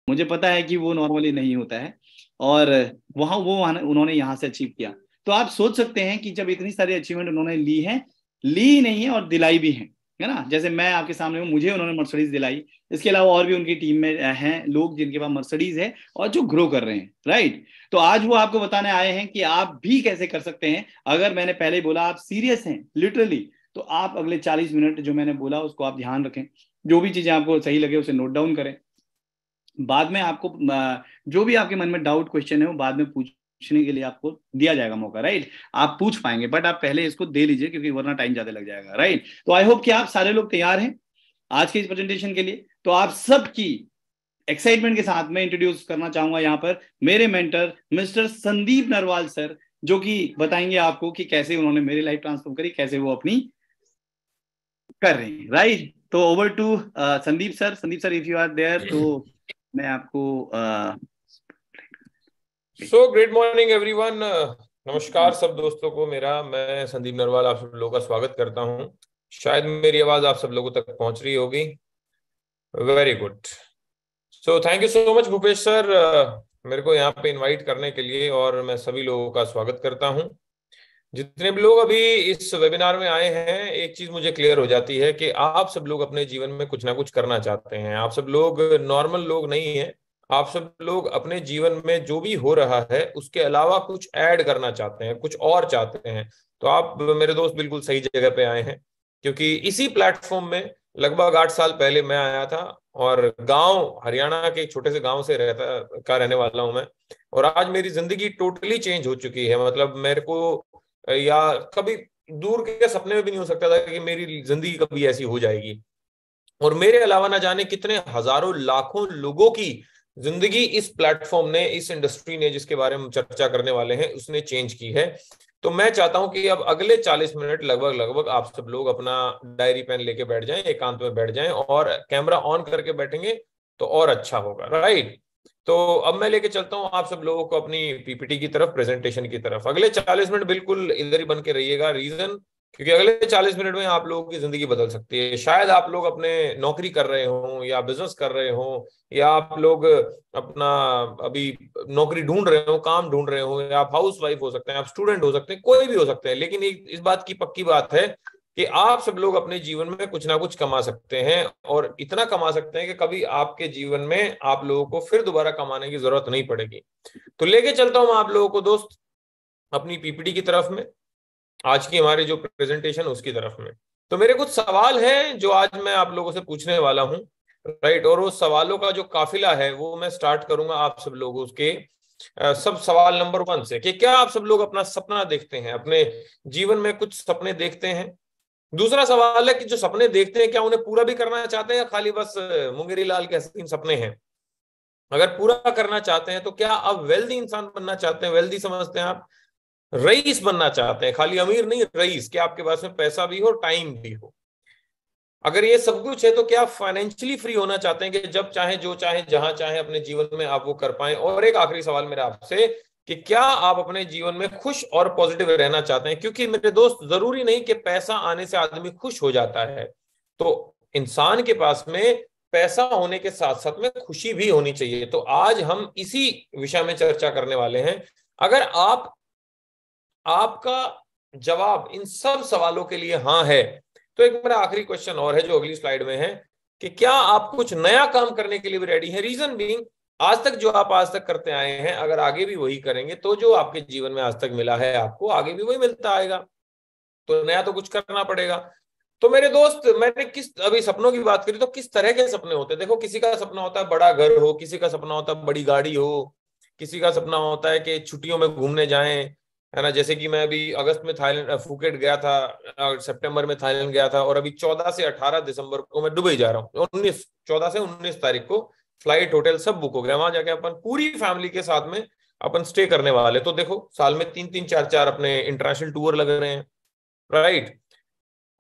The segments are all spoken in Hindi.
मुझे पता है कि वो नॉर्मली नहीं होता है, और उन्होंने यहाँ से अचीव किया। तो आप सोच सकते हैं कि जब इतनी सारी अचीवमेंट उन्होंने ली नहीं है और दिलाई भी है ना। जैसे मैं आपके सामने हूँ, मुझे उन्होंने मर्सिडीज दिलाई, इसके अलावा और भी उनकी टीम में हैं लोग जिनके पास मर्सिडीज है और जो ग्रो कर रहे हैं, राइट। तो आज वो आपको बताने आए हैं कि आप भी कैसे कर सकते हैं। अगर मैंने पहले ही बोला आप सीरियस हैं लिटरली, तो आप अगले 40 मिनट जो मैंने बोला उसको आप ध्यान रखें, जो भी चीजें आपको सही लगे उसे नोट डाउन करें। बाद में आपको जो भी आपके मन में डाउट क्वेश्चन है वो बाद में पूछने के लिए आपको दिया जाएगा मौका, राइट। आप पूछ पाएंगे, बट आप पहले इसको दे लीजिए क्योंकि वरना टाइम ज्यादा लग जाएगा, राइट। तो आई होप कि आप सारे लोग तैयार हैं आज की इस प्रेजेंटेशन के लिए। तो आप सबकी एक्साइटमेंट के साथ में इंट्रोड्यूस करना चाहूंगा यहाँ पर मेरे mentor mister Sandeep Narwal sir, जो कि बताएंगे आपको कि कैसे उन्होंने मेरी लाइफ ट्रांसफॉर्म करी, कैसे वो अपनी कर रहे हैं, राइट। तो over to Sandeep sir. Sandeep sir, if you are there तो मैं आपको सो ग्रेट मॉर्निंग एवरीवन। नमस्कार सब दोस्तों को मेरा, मैं संदीप नरवाल आप सब लोगों का स्वागत करता हूं। शायद मेरी आवाज आप सब लोगों तक पहुंच रही होगी। Very good. So thank you so much Bhupesh sir, मेरे को यहाँ पे इनवाइट करने के लिए, और मैं सभी लोगों का स्वागत करता हूँ। जितने भी लोग अभी इस वेबिनार में आए हैं, एक चीज मुझे क्लियर हो जाती है कि आप सब लोग अपने जीवन में कुछ ना कुछ करना चाहते हैं। आप सब लोग नॉर्मल लोग नहीं हैं। आप सब लोग अपने जीवन में जो भी हो रहा है उसके अलावा कुछ ऐड करना चाहते हैं, कुछ और चाहते हैं। तो आप मेरे दोस्त बिल्कुल सही जगह पे आए हैं, क्योंकि इसी प्लेटफॉर्म में लगभग 8 साल पहले मैं आया था, और गांव हरियाणा के एक छोटे से गांव से रहने वाला हूं मैं। और आज मेरी जिंदगी टोटली चेंज हो चुकी है। मतलब मेरे को या कभी दूर के सपने में भी नहीं हो सकता था कि मेरी जिंदगी कभी ऐसी हो जाएगी। और मेरे अलावा ना जाने कितने हजारों लाखों लोगों की जिंदगी इस प्लेटफॉर्म ने, इस इंडस्ट्री ने, जिसके बारे में हम चर्चा करने वाले हैं, उसने चेंज की है। तो मैं चाहता हूं कि अब अगले 40 मिनट लगभग लगभग आप सब लोग अपना डायरी पेन लेके बैठ जाएं, एकांत में बैठ जाएं, और कैमरा ऑन करके बैठेंगे तो और अच्छा होगा, राइट। तो अब मैं लेके चलता हूं आप सब लोगों को अपनी पीपीटी की तरफ, प्रेजेंटेशन की तरफ। अगले 40 मिनट बिल्कुल इधर ही बन के रहिएगा। रीजन, क्योंकि अगले 40 मिनट में आप लोगों की जिंदगी बदल सकती है। शायद आप लोग अपने नौकरी कर रहे हो, या बिजनेस कर रहे हो, या आप लोग अपना अभी नौकरी ढूंढ रहे हो, काम ढूंढ रहे हो, या आप हाउस वाइफ हो सकते हैं, आप स्टूडेंट हो सकते हैं, कोई भी हो सकते हैं। लेकिन एक इस बात की पक्की बात है कि आप सब लोग अपने जीवन में कुछ ना कुछ कमा सकते हैं, और इतना कमा सकते हैं कि कभी आपके जीवन में आप लोगों को फिर दोबारा कमाने की जरूरत नहीं पड़ेगी। तो लेके चलता हूं आप लोगों को दोस्त अपनी पीपीटी की तरफ में, आज की हमारी जो प्रेजेंटेशन उसकी तरफ में। तो मेरे कुछ सवाल हैं जो आज मैं आप लोगों से पूछने वाला हूं, राइट। और उस सवालों का जो काफिला है वो मैं स्टार्ट करूंगा आप सब लोगों के सब सवाल नंबर 1 से, कि क्या आप सब लोग अपना सपना देखते हैं, अपने जीवन में कुछ सपने देखते हैं। दूसरा सवाल है कि जो सपने देखते हैं क्या उन्हें पूरा भी करना चाहते हैं, या खाली बस मुंगेरी लाल के हसीन सपने हैं। अगर पूरा करना चाहते हैं तो क्या आप वेल्दी इंसान बनना चाहते हैं, वेल्दी समझते हैं आप, रईस बनना चाहते हैं, खाली अमीर नहीं रईस, कि आपके पास में पैसा भी हो, टाइम भी हो। अगर ये सब कुछ है तो क्या आप फाइनेंशियली फ्री होना चाहते हैं, कि जब चाहे, जो चाहे, जहां चाहे अपने जीवन में आप वो कर पाए। और एक आखिरी सवाल मेरा आपसे, कि क्या आप अपने जीवन में खुश और पॉजिटिव रहना चाहते हैं। क्योंकि मेरे दोस्त, जरूरी नहीं कि पैसा आने से आदमी खुश हो जाता है। तो इंसान के पास में पैसा होने के साथ साथ में खुशी भी होनी चाहिए। तो आज हम इसी विषय में चर्चा करने वाले हैं। अगर आपका जवाब इन सब सवालों के लिए हाँ है, तो एक मेरा आखिरी क्वेश्चन और है जो अगली स्लाइड में है, कि क्या आप कुछ नया काम करने के लिए भी रेडी हैं। रीजन बीइंग, आज तक जो आप आज तक करते आए हैं, अगर आगे भी वही करेंगे तो जो आपके जीवन में आज तक मिला है आपको आगे भी वही मिलता आएगा। तो नया तो कुछ करना पड़ेगा। तो मेरे दोस्त, मैंने अभी सपनों की बात करी, तो किस तरह के सपने होते हैं। देखो, किसी का सपना होता है बड़ा घर हो, किसी का सपना होता है बड़ी गाड़ी हो, किसी का सपना होता है कि छुट्टियों में घूमने जाएं, है ना। जैसे कि मैं अभी अगस्त में थाईलैंड, फुकेट गया था, सितंबर में थाईलैंड गया था, और अभी 14 से 18 दिसंबर को मैं दुबई जा रहा हूँ। 14 से 19 तारीख को फ्लाइट, होटल सब बुक हो गया। वहां जाके अपन पूरी फैमिली के साथ में अपन स्टे करने वाले। तो देखो, साल में 3-3 4-4 अपने इंटरनेशनल टूर लग रहे हैं, राइट।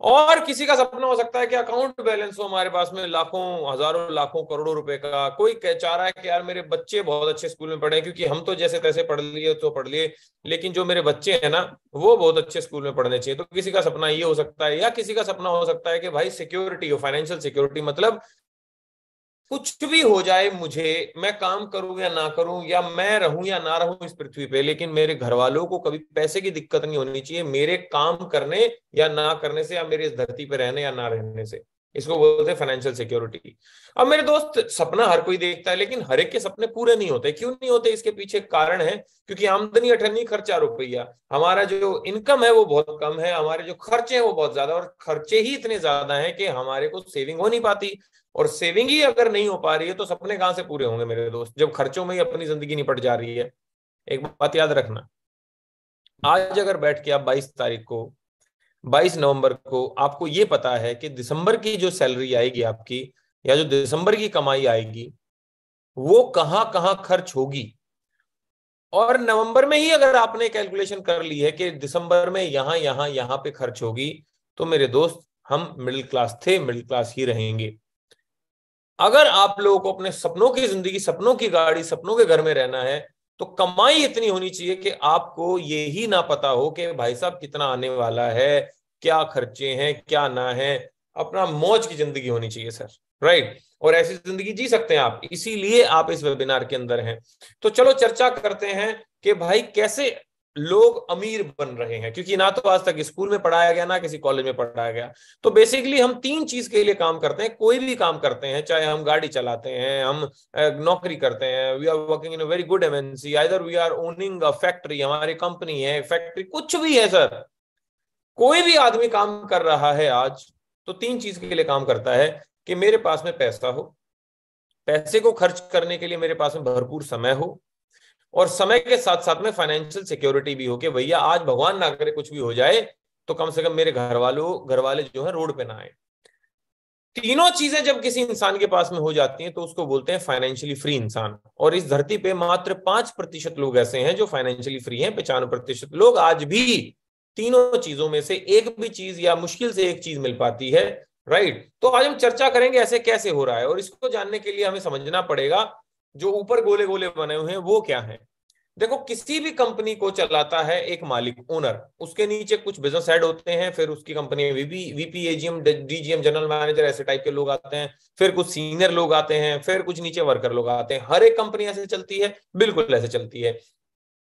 और किसी का सपना हो सकता है कि अकाउंट बैलेंस हो हमारे पास में लाखों, हजारों, लाखों, करोड़ों रुपए का। कोई चाह रहा है कि यार मेरे बच्चे बहुत अच्छे स्कूल में पढ़े, क्योंकि हम तो जैसे तैसे पढ़ लिए तो पढ़ लिए, लेकिन जो मेरे बच्चे हैं ना, वो बहुत अच्छे स्कूल में पढ़ने चाहिए। तो किसी का सपना ये हो सकता है। या किसी का सपना हो सकता है कि भाई सिक्योरिटी हो, फाइनेंशियल सिक्योरिटी, मतलब कुछ भी हो जाए, मुझे, मैं काम करूं या ना करूं, या मैं रहूं या ना रहूं इस पृथ्वी पे, लेकिन मेरे घर वालों को कभी पैसे की दिक्कत नहीं होनी चाहिए मेरे काम करने या ना करने से, या मेरे इस धरती पे रहने या ना रहने से। इसको बोलते हैं फाइनेंशियल सिक्योरिटी। अब मेरे दोस्त, सपना हर कोई देखता है, लेकिन हर एक के सपने पूरे नहीं होते। क्यों नहीं होते? इसके पीछे कारण है, क्योंकि आमदनी अठन्नी, खर्चा रुपया। हमारा जो इनकम है वो बहुत कम है, हमारे जो खर्चे हैं वो बहुत ज्यादा, और खर्चे ही इतने ज्यादा हैं कि हमारे को सेविंग हो नहीं पाती। और सेविंग ही अगर नहीं हो पा रही है तो सपने कहां से पूरे होंगे मेरे दोस्त, जब खर्चों में ही अपनी जिंदगी निपट जा रही है। एक बात याद रखना, आज अगर बैठ के आप 22 तारीख को, 22 नवंबर को, आपको ये पता है कि दिसंबर की जो सैलरी आएगी आपकी, या जो दिसंबर की कमाई आएगी, वो कहां कहां खर्च होगी, और नवंबर में ही अगर आपने कैलकुलेशन कर ली है कि दिसंबर में यहां यहां यहां पे खर्च होगी, तो मेरे दोस्त, हम मिडिल क्लास थे, मिडिल क्लास ही रहेंगे। अगर आप लोगों को अपने सपनों की जिंदगी, सपनों की गाड़ी, सपनों के घर में रहना है, तो कमाई इतनी होनी चाहिए कि आपको ये ही ना पता हो कि भाई साहब कितना आने वाला है, क्या खर्चे हैं, क्या ना है। अपना मौज की जिंदगी होनी चाहिए सर, राइट। और ऐसी जिंदगी जी सकते हैं आप, इसीलिए आप इस वेबिनार के अंदर हैं। तो चलो चर्चा करते हैं कि भाई कैसे लोग अमीर बन रहे हैं, क्योंकि ना तो आज तक स्कूल में पढ़ाया गया, ना किसी कॉलेज में पढ़ाया गया। तो बेसिकली हम तीन चीज के लिए काम करते हैं, कोई भी काम करते हैं, चाहे हम गाड़ी चलाते हैं, हम नौकरी करते हैं, we are working in a very good MNC, either we are owning a factory, हमारी कंपनी है, फैक्ट्री, कुछ भी है सर, कोई भी आदमी काम कर रहा है आज, तो तीन चीज के लिए काम करता है कि मेरे पास में पैसा हो, पैसे को खर्च करने के लिए मेरे पास में भरपूर समय हो, और समय के साथ साथ में फाइनेंशियल सिक्योरिटी भी हो कि भैया आज भगवान ना करे कुछ भी हो जाए तो कम से कम मेरे घर वाले जो है रोड पे ना आए। तीनों चीजें जब किसी इंसान के पास में हो जाती हैं तो उसको बोलते हैं फाइनेंशियली फ्री इंसान। और इस धरती पे मात्र 5% लोग ऐसे हैं जो फाइनेंशियली फ्री हैं। 95% लोग आज भी तीनों चीजों में से एक भी चीज या मुश्किल से एक चीज मिल पाती है, राइट। तो आज हम चर्चा करेंगे ऐसे कैसे हो रहा है, और इसको जानने के लिए हमें समझना पड़ेगा जो ऊपर गोले गोले बने हुए हैं वो क्या है। देखो, किसी भी कंपनी को चलाता है एक मालिक, ओनर, उसके नीचे कुछ बिजनेस हेड होते हैं, फिर उसकी कंपनी में VP AGM DGM general manager ऐसे टाइप के लोग आते हैं, फिर कुछ सीनियर लोग आते हैं, फिर कुछ नीचे वर्कर लोग आते हैं। हर एक कंपनी ऐसे चलती है, बिल्कुल ऐसे चलती है।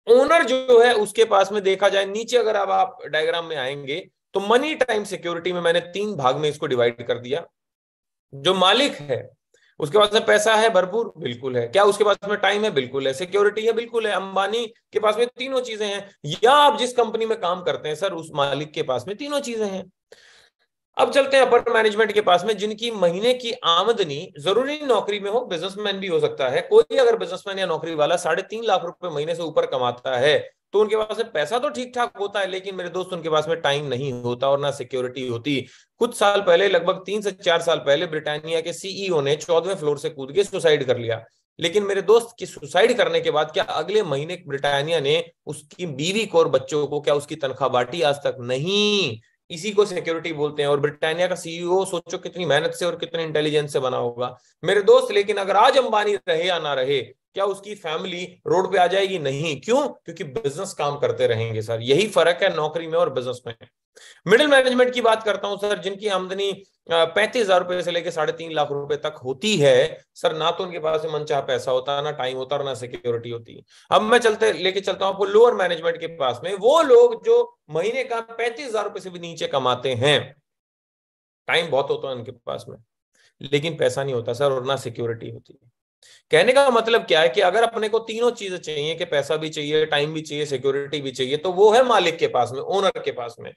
ओनर जो है उसके पास में देखा जाए नीचे, अगर अब आप डायग्राम में आएंगे तो मनी टाइम सिक्योरिटी में मैंने 3 भाग में इसको डिवाइड कर दिया। जो मालिक है उसके पास में पैसा है भरपूर, बिल्कुल है। क्या उसके पास में टाइम है? बिल्कुल है। सिक्योरिटी है? बिल्कुल है। अंबानी के पास में तीनों चीजें हैं, या आप जिस कंपनी में काम करते हैं सर उस मालिक के पास में तीनों चीजें हैं। अब चलते हैं अपर मैनेजमेंट के पास में, जिनकी महीने की आमदनी, जरूरी नौकरी में हो, बिजनेसमैन भी हो सकता है कोई, अगर बिजनेसमैन या नौकरी वाला 3.5 लाख रुपए महीने से ऊपर कमाता है तो उनके पास में पैसा तो ठीक ठाक होता है, लेकिन मेरे दोस्त उनके पास में टाइम नहीं होता और ना सिक्योरिटी होती। कुछ साल पहले, लगभग 3 से 4 साल पहले, ब्रिटानिया के सीईओ ने 14वें फ्लोर से कूद के सुसाइड कर लिया। लेकिन मेरे दोस्त की सुसाइड करने के बाद क्या अगले महीने ब्रिटानिया ने उसकी बीवी को और बच्चों को क्या उसकी तनख्वाह बांटी? आज तक नहीं। इसी को सिक्योरिटी बोलते हैं। और ब्रिटानिया का सीईओ सोचो कितनी मेहनत से और कितने इंटेलिजेंस से बना होगा मेरे दोस्त। लेकिन अगर आज अंबानी रहे या ना रहे, क्या उसकी फैमिली रोड पे आ जाएगी? नहीं। क्यों? क्योंकि बिजनेस काम करते रहेंगे सर। यही फर्क है नौकरी में और बिजनेस में। मिडिल मैनेजमेंट की बात करता हूं सर, जिनकी आमदनी 35,000 रुपए से लेकर 3.5 लाख रुपए तक होती है सर, ना तो उनके पास मनचाहा पैसा होता, ना टाइम होता और ना सिक्योरिटी होती। अब मैं लेके चलता हूं आपको लोअर मैनेजमेंट के पास में, वो लोग जो महीने का 35,000 रुपए से भी नीचे कमाते हैं। टाइम बहुत होता है उनके पास में, लेकिन पैसा नहीं होता सर, और ना सिक्योरिटी होती है। कहने का मतलब क्या है कि अगर अपने को तीनों चीजें चाहिए, कि पैसा भी चाहिए, टाइम भी चाहिए, सिक्योरिटी भी चाहिए, तो वो है मालिक के पास में, ओनर के पास में।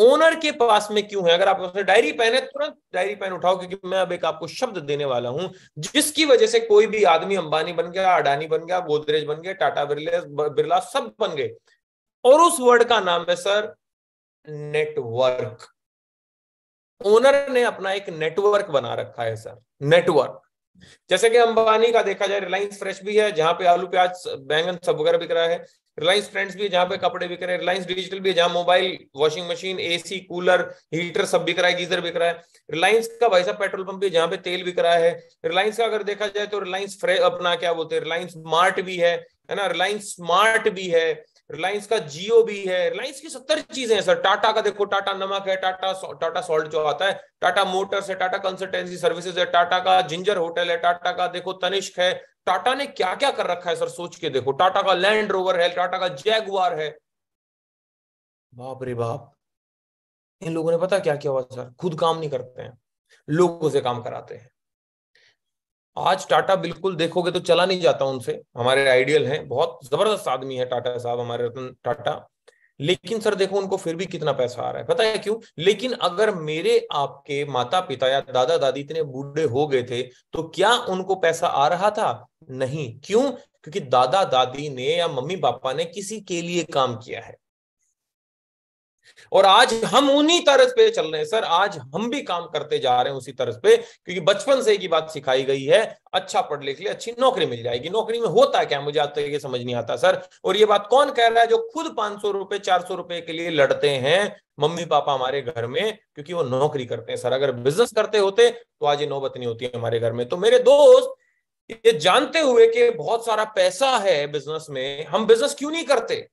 ओनर के पास में क्यों है? अगर आप उसने डायरी पेन है, तुरंत डायरी पेन उठाओ, क्योंकि मैं अब एक आपको शब्द देने वाला हूं जिसकी वजह से कोई भी आदमी अंबानी बन गया, अडानी बन गया, गोदरेज बन गया, टाटा बिरला सब बन गए। और उस वर्ड का नाम है सर नेटवर्क। ओनर ने अपना एक नेटवर्क बना रखा है सर, नेटवर्क। जैसे कि अंबानी का देखा जाए, रिलायंस फ्रेश भी है जहां पे आलू प्याज बैंगन सब वगैरह बिक रहा है, रिलायंस ट्रेंड्स भी है जहां पे कपड़े बिक रहे हैं, रिलायंस डिजिटल भी है जहां mobile, washing machine, AC, cooler, heater सब बिक रहा है, गीजर बिक रहा है। रिलायंस का भाई साहब पेट्रोल पंप भी है जहां पे तेल बिक रहा है। रिलायंस का अगर देखा जाए तो रिलायंस अपना क्या बोलते हैं, रिलायंस मार्ट भी है ना, रिलायंस स्मार्ट भी है, रिलायंस का जियो भी है, रिलायंस की 70 चीजें हैं सर। टाटा का देखो, टाटा नमक है, टाटा सॉल्ट जो आता है, टाटा मोटर्स है, टाटा कंसल्टेंसी सर्विसेज है, टाटा का जिंजर होटल है, टाटा का देखो तनिष्क है। टाटा ने क्या क्या कर रखा है सर, सोच के देखो। टाटा का लैंड रोवर है, टाटा का जैगुआर है। बाप रे बाप, इन लोगों ने पता क्या किया हुआ सर, खुद काम नहीं करते हैं, लोगों से काम कराते हैं। आज टाटा बिल्कुल देखोगे तो चला नहीं जाता उनसे, हमारे आइडियल हैं, बहुत जबरदस्त आदमी है टाटा साहब, हमारे रतन टाटा। लेकिन सर देखो उनको फिर भी कितना पैसा आ रहा है, पता है क्यों? लेकिन अगर मेरे आपके माता पिता या दादा दादी इतने बूढ़े हो गए थे तो क्या उनको पैसा आ रहा था? नहीं। क्यों? क्योंकि दादा दादी ने या मम्मी पापा ने किसी के लिए काम किया है। और आज हम उन्हीं तरस पे चल रहे हैं सर, आज हम भी काम करते जा रहे हैं उसी तरस पे, क्योंकि बचपन से एक ही बात सिखाई गई है, अच्छा पढ़ लिख ले अच्छी नौकरी मिल जाएगी। नौकरी में होता क्या, मुझे आज तक ये समझ नहीं आता सर। और ये बात कौन कह रहा है जो खुद 500 रुपए 400 रुपए के लिए लड़ते हैं, मम्मी पापा हमारे घर में, क्योंकि वो नौकरी करते हैं सर। अगर बिजनेस करते होते तो आज ये नौबत नहीं होती है हमारे घर में। तो मेरे दोस्त, ये जानते हुए कि बहुत सारा पैसा है बिजनेस में, हम बिजनेस क्यों नहीं करते?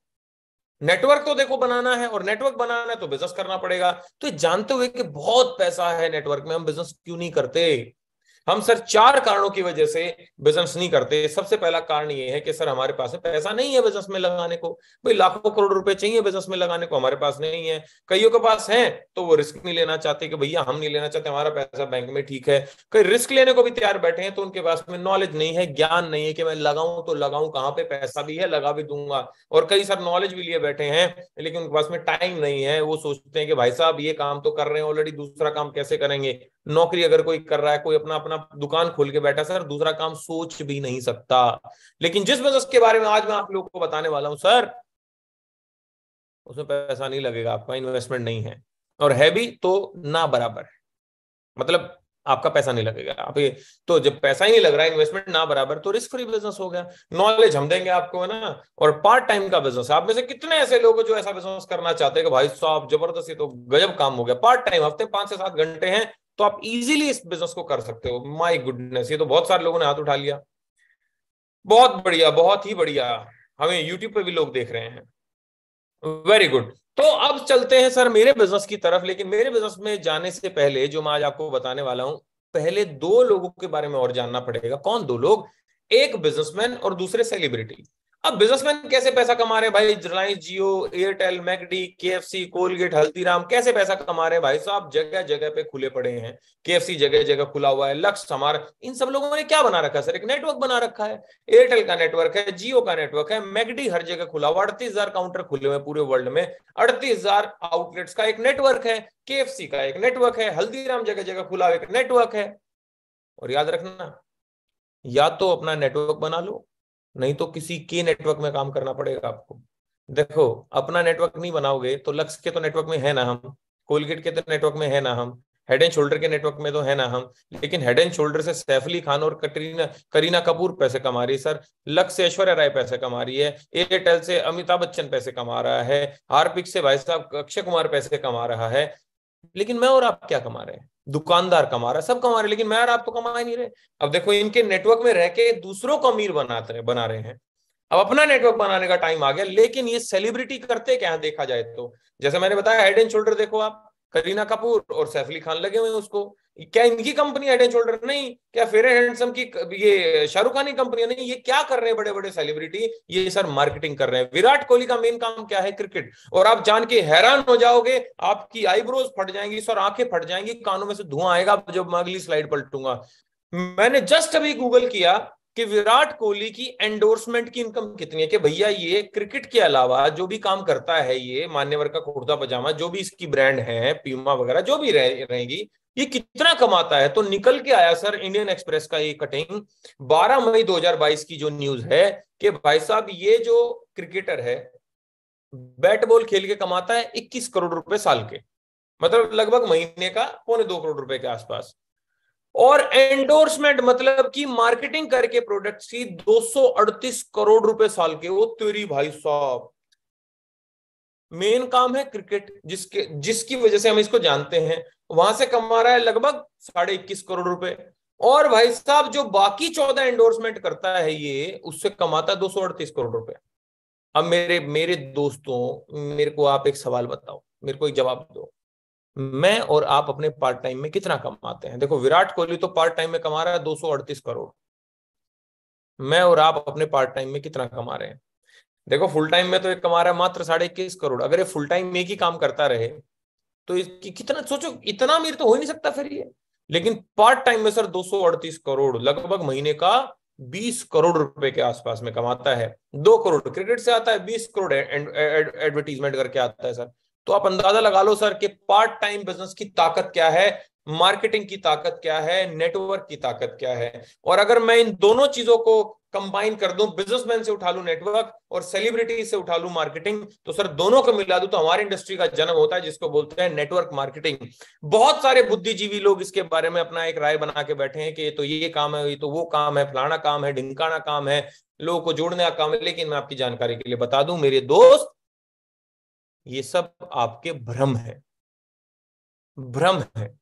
नेटवर्क तो देखो बनाना है, और नेटवर्क बनाना है तो बिजनेस करना पड़ेगा। तो जानते हुए कि बहुत पैसा है नेटवर्क में, हम बिजनेस क्यों नहीं करते? हम सर 4 कारणों की वजह से बिजनेस नहीं करते। सबसे पहला कारण ये है कि सर हमारे पास पैसा नहीं है बिजनेस में लगाने को। भाई लाखों करोड़ रुपए चाहिए बिजनेस में लगाने को, हमारे पास नहीं है। कईयों के पास है तो वो रिस्क नहीं लेना चाहते कि भैया हम नहीं लेना चाहते, हमारा पैसा बैंक में ठीक है। कई रिस्क लेने को भी तैयार बैठे हैं तो उनके पास में नॉलेज नहीं है, ज्ञान नहीं है कि मैं लगाऊं तो लगाऊं कहां पे, पैसा भी है लगा भी दूंगा। और कई सर नॉलेज भी लिए बैठे हैं लेकिन उनके पास में टाइम नहीं है। वो सोचते हैं कि भाई साहब ये काम तो कर रहे हैं ऑलरेडी, दूसरा काम कैसे करेंगे? नौकरी अगर कोई कर रहा है, कोई अपना अपना दुकान खोल के बैठा सर, दूसरा काम सोच भी नहीं सकता। लेकिन जिस बिजनेस के बारे में आज मैं आप लोगों को बताने वाला हूं सर, उसमें पैसा नहीं लगेगा, आपका इन्वेस्टमेंट नहीं है, और है भी तो ना बराबर है। मतलब आपका पैसा नहीं लगेगा आप ये, तो जब पैसा ही नहीं लग रहा है, इन्वेस्टमेंट ना बराबर, तो रिस्क फ्री बिजनेस हो गया। नॉलेज हम देंगे आपको, है ना। और पार्ट टाइम का बिजनेस, आप में से कितने ऐसे लोग जो ऐसा बिजनेस करना चाहते हैं कि भाई साहब जबरदस्त, ये तो गजब काम हो गया, पार्ट टाइम हफ्ते 5 से 7 घंटे हैं तो आप इजीली इस बिजनेस को कर सकते हो। माय गुडनेस, ये तो बहुत सारे लोगों ने हाथ उठा लिया। बहुत बढ़िया, बहुत ही बढ़िया। हमें यूट्यूब पे भी लोग देख रहे हैं, वेरी गुड। तो अब चलते हैं सर मेरे बिजनेस की तरफ। लेकिन मेरे बिजनेस में जाने से पहले जो मैं आज आपको बताने वाला हूं, पहले 2 लोगों के बारे में और जानना पड़ेगा। कौन 2 लोग? एक बिजनेसमैन और दूसरे सेलिब्रिटी। अब बिजनेसमैन कैसे पैसा कमा रहे हैं भाई? Reliance Jio, Airtel, McD, KFC, Colgate, Haldiram कैसे पैसा कमा रहे हैं भाई साहब? जगह जगह पे खुले पड़े हैं, केएफसी जगह जगह खुला हुआ है, लक्स हमारा। इन सब लोगों ने क्या बना रखा है सर? एक नेटवर्क बना रखा है। एयरटेल का नेटवर्क है, जियो का नेटवर्क है, मैकडी हर जगह खुला हुआ, 38,000 काउंटर खुले हुए पूरे वर्ल्ड में, 38,000 आउटलेट्स का एक नेटवर्क है, केएफसी का एक नेटवर्क है, हल्दीराम जगह जगह खुला एक नेटवर्क है। और याद रखना, या तो अपना नेटवर्क बना लो, नहीं तो किसी के नेटवर्क में काम करना पड़ेगा आपको। देखो, अपना नेटवर्क नहीं बनाओगे तो लक्स के तो नेटवर्क में है ना हम, कोलगेट के तो नेटवर्क में है ना हम, हेड एंड शोल्डर के नेटवर्क में तो है ना हम। लेकिन हेड एंड शोल्डर से सैफ अली खान और करीना कपूर पैसे कमा रही है सर, लक्स से ऐश्वर्या राय पैसे कमा रही है, एयरटेल से अमिताभ बच्चन पैसे कमा रहा है, हार्पिक से भाई साहब अक्षय कुमार पैसे कमा रहा है। लेकिन मैं और आप क्या कमा रहे हैं? दुकानदार कमा रहा है, सब कमा रहे हैं, लेकिन मैं और आप तो कमा ही नहीं रहे। अब देखो, इनके नेटवर्क में रह के दूसरों को अमीर बना रहे हैं। अब अपना नेटवर्क बनाने का टाइम आ गया। लेकिन ये सेलिब्रिटी करते क्या है देखा जाए तो? जैसे मैंने बताया, हेड एंड शोल्डर देखो आप, करीना कपूर और सैफ अली खान लगे हुए हैं उसको। क्या इनकी कंपनी हेड एंड शोल्डर? नहीं। क्या फेयर एंड हैंडसम की ये शाहरुख खान की कंपनी? नहीं। ये क्या कर रहे हैं बड़े बड़े सेलिब्रिटी? ये सर मार्केटिंग कर रहे हैं। विराट कोहली का मेन काम क्या है? क्रिकेट। और आप जान के हैरान हो जाओगे, आपकी आईब्रोज फट जाएंगी सर, आंखें फट जाएंगी, कानों में से धुआं आएगा जब मैं अगली स्लाइड पलटूंगा। मैंने जस्ट अभी गूगल किया कि विराट कोहली की एंडोर्समेंट की इनकम कितनी है, कि भैया ये क्रिकेट के अलावा जो भी काम करता है, ये मान्यवर का कुर्ता पजामा जो भी इसकी ब्रांड है, प्यूमा वगैरह जो भी रहेगी, ये कितना कमाता है। तो निकल के आया सर इंडियन एक्सप्रेस का ये कटिंग 12 मई 2022 की जो न्यूज है, कि भाई साहब ये जो क्रिकेटर है, बैट बॉल खेल के कमाता है 21 करोड़ रुपए साल के, मतलब लगभग महीने का 2.25 करोड़ रुपए के आसपास। और एंडोर्समेंट मतलब कि मार्केटिंग करके प्रोडक्ट्स की 238 करोड़ रुपए साल के। वो तेरी भाई साहब, मेन काम है क्रिकेट, जिसकी वजह से हम इसको जानते हैं, वहां से कमा रहा है लगभग 21.5 करोड़ रुपए। और भाई साहब जो बाकी 14 एंडोर्समेंट करता है ये, उससे कमाता है 238 करोड़ रुपए। अब मेरे मेरे दोस्तों, मेरे को आप एक सवाल बताओ, मेरे को एक जवाब दो, मैं और आप अपने पार्ट टाइम में कितना कमाते हैं? देखो विराट कोहली तो पार्ट टाइम में कमा रहा है 238 करोड़। मैं और आप अपने पार्ट टाइम में कितना कमा रहे हैं? देखो फुल टाइम में तो एक कमा रहा है मात्र 21.5 करोड़। अगर ये फुल टाइम में एक ही काम करता रहे तो इसकी कितना, सोचो इतना अमीर तो हो ही नहीं सकता फिर ये। लेकिन पार्ट टाइम में सर 238 करोड़, लगभग महीने का 20 करोड़ रुपए के आसपास में कमाता है। 2 करोड़ क्रिकेट से आता है, 20 करोड़ एडवर्टीजमेंट करके आता है सर। तो आप अंदाजा लगा लो सर कि पार्ट टाइम बिजनेस की ताकत क्या है, मार्केटिंग की ताकत क्या है, नेटवर्क की ताकत क्या है। और अगर मैं इन दोनों चीजों को कंबाइन कर दूं, बिजनेसमैन से उठा लूं नेटवर्क और सेलिब्रिटी से उठा लूं मार्केटिंग, तो सर दोनों को मिला दूं तो हमारी इंडस्ट्री का जन्म होता है जिसको बोलते हैं नेटवर्क मार्केटिंग। बहुत सारे बुद्धिजीवी लोग इसके बारे में अपना एक राय बना के बैठे हैं कि ये तो ये काम है, ये तो वो काम है, फलाना काम है, ढिमकाना काम है, लोगों को जोड़ने का काम है। लेकिन मैं आपकी जानकारी के लिए बता दूं मेरे दोस्त, ये सब आपके भ्रम है, भ्रम है।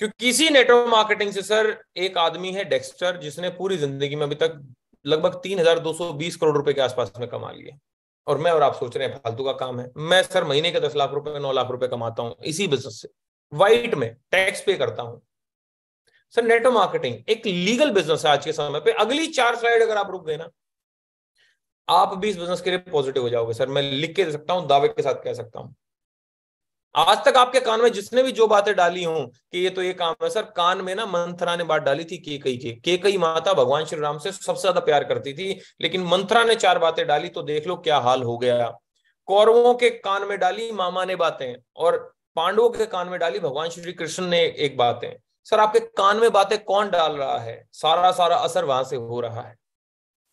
क्योंकि किसी नेटवर्क मार्केटिंग से सर, एक आदमी है डेक्स्टर जिसने पूरी जिंदगी में अभी तक लगभग 3,220 करोड़ रुपए के आसपास में कमा लिए। और मैं और आप सोच रहे हैं फालतू का काम है। मैं सर महीने के 10 लाख रुपए 9 लाख रुपए कमाता हूं इसी बिजनेस से, वाइट में टैक्स पे करता हूं। सर नेटवर्क मार्केटिंग एक लीगल बिजनेस है आज के समय पे। अगली 4 स्लाइड अगर आप रुक गए ना, आप भी इस बिजनेस के लिए पॉजिटिव हो जाओगे सर। मैं लिख के दे सकता हूं, दावे के साथ कह सकता हूं। आज तक आपके कान में जिसने भी जो बातें डाली हों कि ये तो ये काम है, सर कान में ना मंथरा ने बात डाली थी केकई के। केकई माता भगवान श्री राम से सबसे ज्यादा प्यार करती थी, लेकिन मंथरा ने 4 बातें डाली तो देख लो क्या हाल हो गया। कौरवों के कान में डाली मामा ने बातें, और पांडवों के कान में डाली भगवान श्री कृष्ण ने एक बातें। सर आपके कान में बातें कौन डाल रहा है? सारा सारा असर वहां से हो रहा है।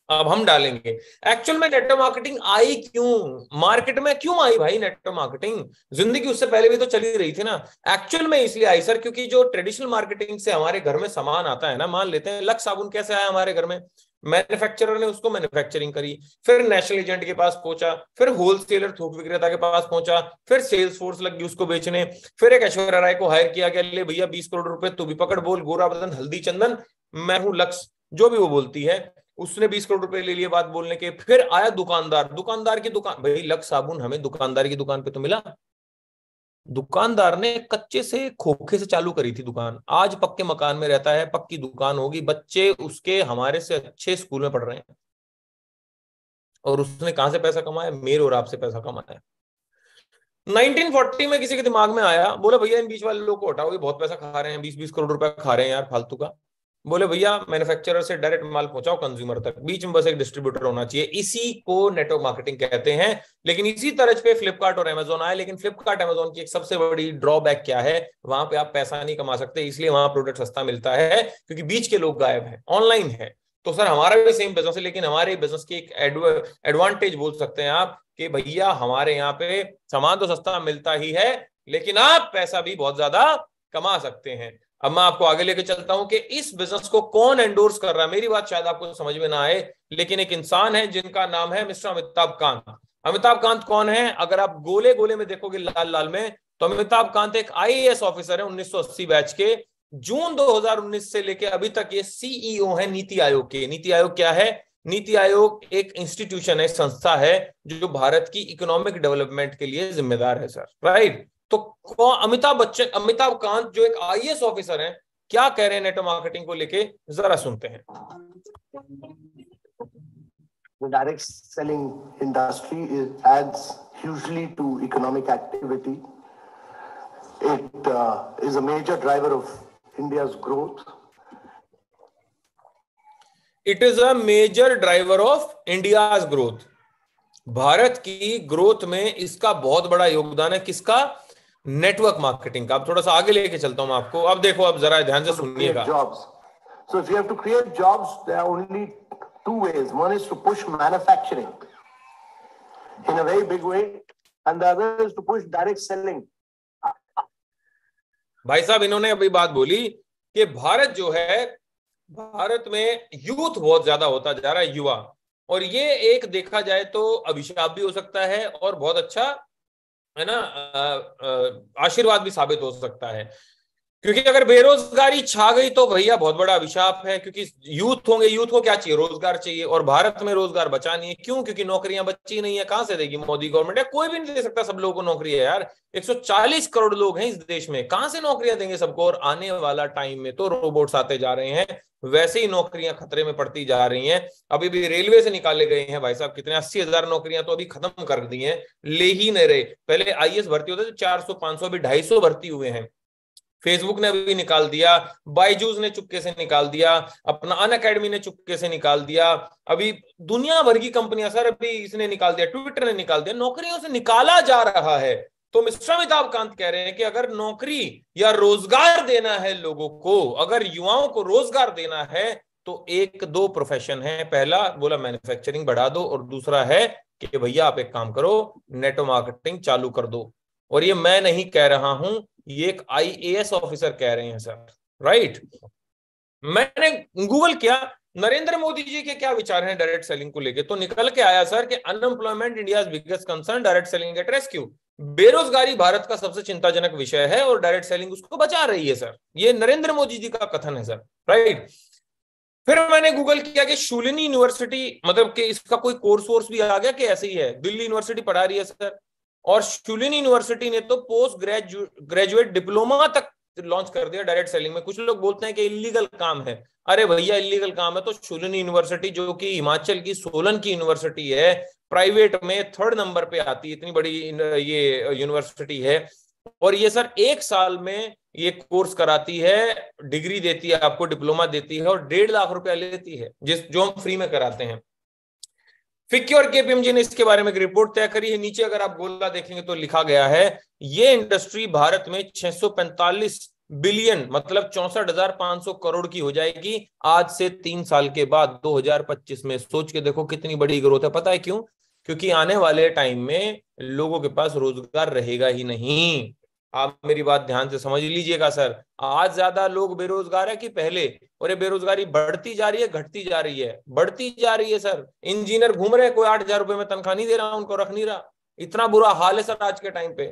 अब हम डालेंगे एक्चुअल में नेटवर्क मार्केटिंग आई क्यों, मार्केट में क्यों आई भाई नेटवर्क मार्केटिंग? जिंदगी उससे पहले भी तो चली रही थी ना। एक्चुअल में इसलिए आई सर क्योंकि जो ट्रेडिशनल मार्केटिंग से हमारे घर में सामान आता है ना, मान लेते हैं लक्स साबुन कैसे आया हमारे घर में, मैन्युफैक्चरर ने उसको मैन्युफैक्चरिंग करी, फिर नेशनल एजेंट के पास पहुंचा, फिर होलसेलर थोक विक्रेता के पास पहुंचा, फिर सेल्स फोर्स लगी उसको बेचने, फिर एक ऐश्वर्या राय को हायर किया गया, ले भैया 20 करोड़ रुपए तू भी पकड़, बोल गोरा बदन हल्दी चंदन मैं हूं लक्स, जो भी वो बोलती है। उसने 20 करोड़ रुपए ले लिए बात बोलने के। फिर आया दुकानदार, दुकानदार की दुकान, भाई लक्स साबुन हमें दुकानदार की दुकान पे तो मिला। दुकानदार ने कच्चे से खोखे से चालू करी थी दुकान, आज पक्के मकान में रहता है, पक्की दुकान होगी, बच्चे उसके हमारे से अच्छे स्कूल में पढ़ रहे हैं। और उसने कहां से पैसा कमाया? मेरे और आपसे पैसा कमाया। 1940 में किसी के दिमाग में आया, बोले भैया इन बीच वाले लोग को हटाओ, ये बहुत पैसा खा रहे हैं, 20-20 करोड़ रुपए खा रहे हैं यार फालतू का। बोले भैया मैन्युफैक्चरर से डायरेक्ट माल पहुंचाओ कंज्यूमर तक, बीच में बस एक डिस्ट्रीब्यूटर होना चाहिए। इसी को नेटवर्क मार्केटिंग कहते हैं। लेकिन इसी तरह पे फ्लिपकार्ट और अमेजोन आए। लेकिन फ्लिपकार्ट अमेजोन की एक सबसे बड़ी ड्रॉबैक क्या है? वहां पे आप पैसा नहीं कमा सकते, इसलिए वहां प्रोडक्ट सस्ता मिलता है क्योंकि बीच के लोग गायब हैं, ऑनलाइन है। तो सर हमारा भी सेम बिजनेस है, लेकिन हमारे बिजनेस की एक एडवांटेज बोल सकते हैं आप कि भैया हमारे यहाँ पे सामान तो सस्ता मिलता ही है, लेकिन आप पैसा भी बहुत ज्यादा कमा सकते हैं। अब मैं आपको आगे लेके चलता हूं कि इस बिजनेस को कौन एंडोर्स कर रहा है। मेरी बात शायद आपको समझ में ना आए, लेकिन एक इंसान है जिनका नाम है मिस्टर अमिताभ कांत। अमिताभ कांत कौन है? अगर आप गोले गोले में देखोगे लाल लाल में, तो अमिताभ कांत एक आईएएस ऑफिसर है 1980 बैच के। जून 2019 से लेके अभी तक ये सीईओ है नीति आयोग के। नीति आयोग क्या है? नीति आयोग एक इंस्टीट्यूशन है, संस्था है जो भारत की इकोनॉमिक डेवलपमेंट के लिए जिम्मेदार है सर, राइट। तो अमिताभ कांत जो एक आईएएस ऑफिसर हैं, क्या कह रहे हैं नेटवर्क मार्केटिंग को लेके, जरा सुनते हैं। The direct selling industry adds hugely to economic activity. It is a major driver of India's growth. It is a major driver of India's growth. Bharat की ग्रोथ में इसका बहुत बड़ा योगदान है। किसका? नेटवर्क मार्केटिंग का। अब थोड़ा सा आगे लेके चलता हूं मैं आपको। अब देखो, अब जरा ध्यान से सुनिएगा। So if you have to create jobs, there are only two ways. One is to push manufacturing in a very big way, and the other is to push direct selling. भाई साहब इन्होंने अभी बात बोली कि भारत जो है, भारत में यूथ बहुत ज्यादा होता जा रहा है, युवा, और ये एक देखा जाए तो अभिशाप भी हो सकता है और बहुत अच्छा है ना, आशीर्वाद भी साबित हो सकता है। क्योंकि अगर बेरोजगारी छा गई तो भैया बहुत बड़ा अभिशाप है, क्योंकि यूथ होंगे, यूथ को क्या चाहिए, रोजगार चाहिए, और भारत में रोजगार बचा नहीं है। क्यों? क्योंकि नौकरियां बची नहीं है। कहां से देगी मोदी गवर्नमेंट? है कोई भी नहीं दे सकता सब लोगों को नौकरी है यार। 140 करोड़ लोग हैं इस देश में, कहां से नौकरियां देंगे सबको? और आने वाला टाइम में तो रोबोट्स आते जा रहे हैं, वैसे ही नौकरियां खतरे में पड़ती जा रही हैं। अभी भी रेलवे से निकाले गए हैं भाई साहब कितने 80,000 नौकरियां तो अभी खत्म कर दी हैं, ले ही नहीं रहे। पहले आईएएस भर्ती होते थे 400-500, अभी 250 भर्ती हुए हैं। फेसबुक ने भी निकाल दिया, बायजूस ने चुपके से निकाल दिया, अपना अनअकैडमी ने चुपके से निकाल दिया, अभी दुनिया भर की कंपनियां सर अभी इसने निकाल दिया, ट्विटर ने निकाल दिया, नौकरियों से निकाला जा रहा है। तो मिस्टर अमिताभ कांत कह रहे हैं कि अगर नौकरी या रोजगार देना है लोगों को, अगर युवाओं को रोजगार देना है, तो एक दो प्रोफेशन है। पहला बोला मैन्युफैक्चरिंग बढ़ा दो, और दूसरा है कि भैया आप एक काम करो, नेटो मार्केटिंग चालू कर दो। और ये मैं नहीं कह रहा हूं, ये एक आईएएस ऑफिसर कह रहे हैं सर, राइट। मैंने गूगल किया नरेंद्र मोदी जी के क्या विचार हैं डायरेक्ट सेलिंग को लेके, तो निकल के आया सर कि unemployment India biggest concern, direct selling at rescue. बेरोजगारी भारत का सबसे चिंताजनक विषय है और डायरेक्ट सेलिंग उसको बचा रही है सर। ये नरेंद्र मोदी जी का कथन है सर, राइट। फिर मैंने गूगल किया कि शूलिनी यूनिवर्सिटी, मतलब कि इसका कोई कोर्स वोर्स भी आ गया कि ऐसे ही है? दिल्ली यूनिवर्सिटी पढ़ा रही है सर, और शूलिनी यूनिवर्सिटी ने तो पोस्ट ग्रेजुएट डिप्लोमा तक लॉन्च कर दिया डायरेक्ट सेलिंग में। कुछ लोग बोलते हैं कि इलीगल काम है, अरे भैया इलीगल काम है तो शूलिनी यूनिवर्सिटी जो कि हिमाचल की सोलन की यूनिवर्सिटी है, प्राइवेट में 3rd नंबर पे आती है, इतनी बड़ी ये यूनिवर्सिटी है, और ये सर 1 साल में ये कोर्स कराती है, डिग्री देती है आपको, डिप्लोमा देती है, और 1.5 लाख रुपया लेती है, जो हम फ्री में कराते हैं। फिक्की और केपीएमजी ने इसके बारे में एक रिपोर्ट तय करी है। नीचे अगर आप गोला देखेंगे तो लिखा गया है ये इंडस्ट्री भारत में 645 बिलियन मतलब 64,500 करोड़ की हो जाएगी आज से 3 साल के बाद 2025 में। सोच के देखो कितनी बड़ी ग्रोथ है। पता है क्यों? क्योंकि आने वाले टाइम में लोगों के पास रोजगार रहेगा ही नहीं। आप मेरी बात ध्यान से समझ लीजिएगा सर, आज ज्यादा लोग बेरोजगार है कि पहले? और ये बेरोजगारी बढ़ती जा रही है, घटती जा रही है? बढ़ती जा रही है सर। इंजीनियर घूम रहे हैं, कोई 8,000 रुपए में तनख्वाह नहीं दे रहा, उनको रख नहीं रहा। इतना बुरा हाल है सर आज के टाइम पे।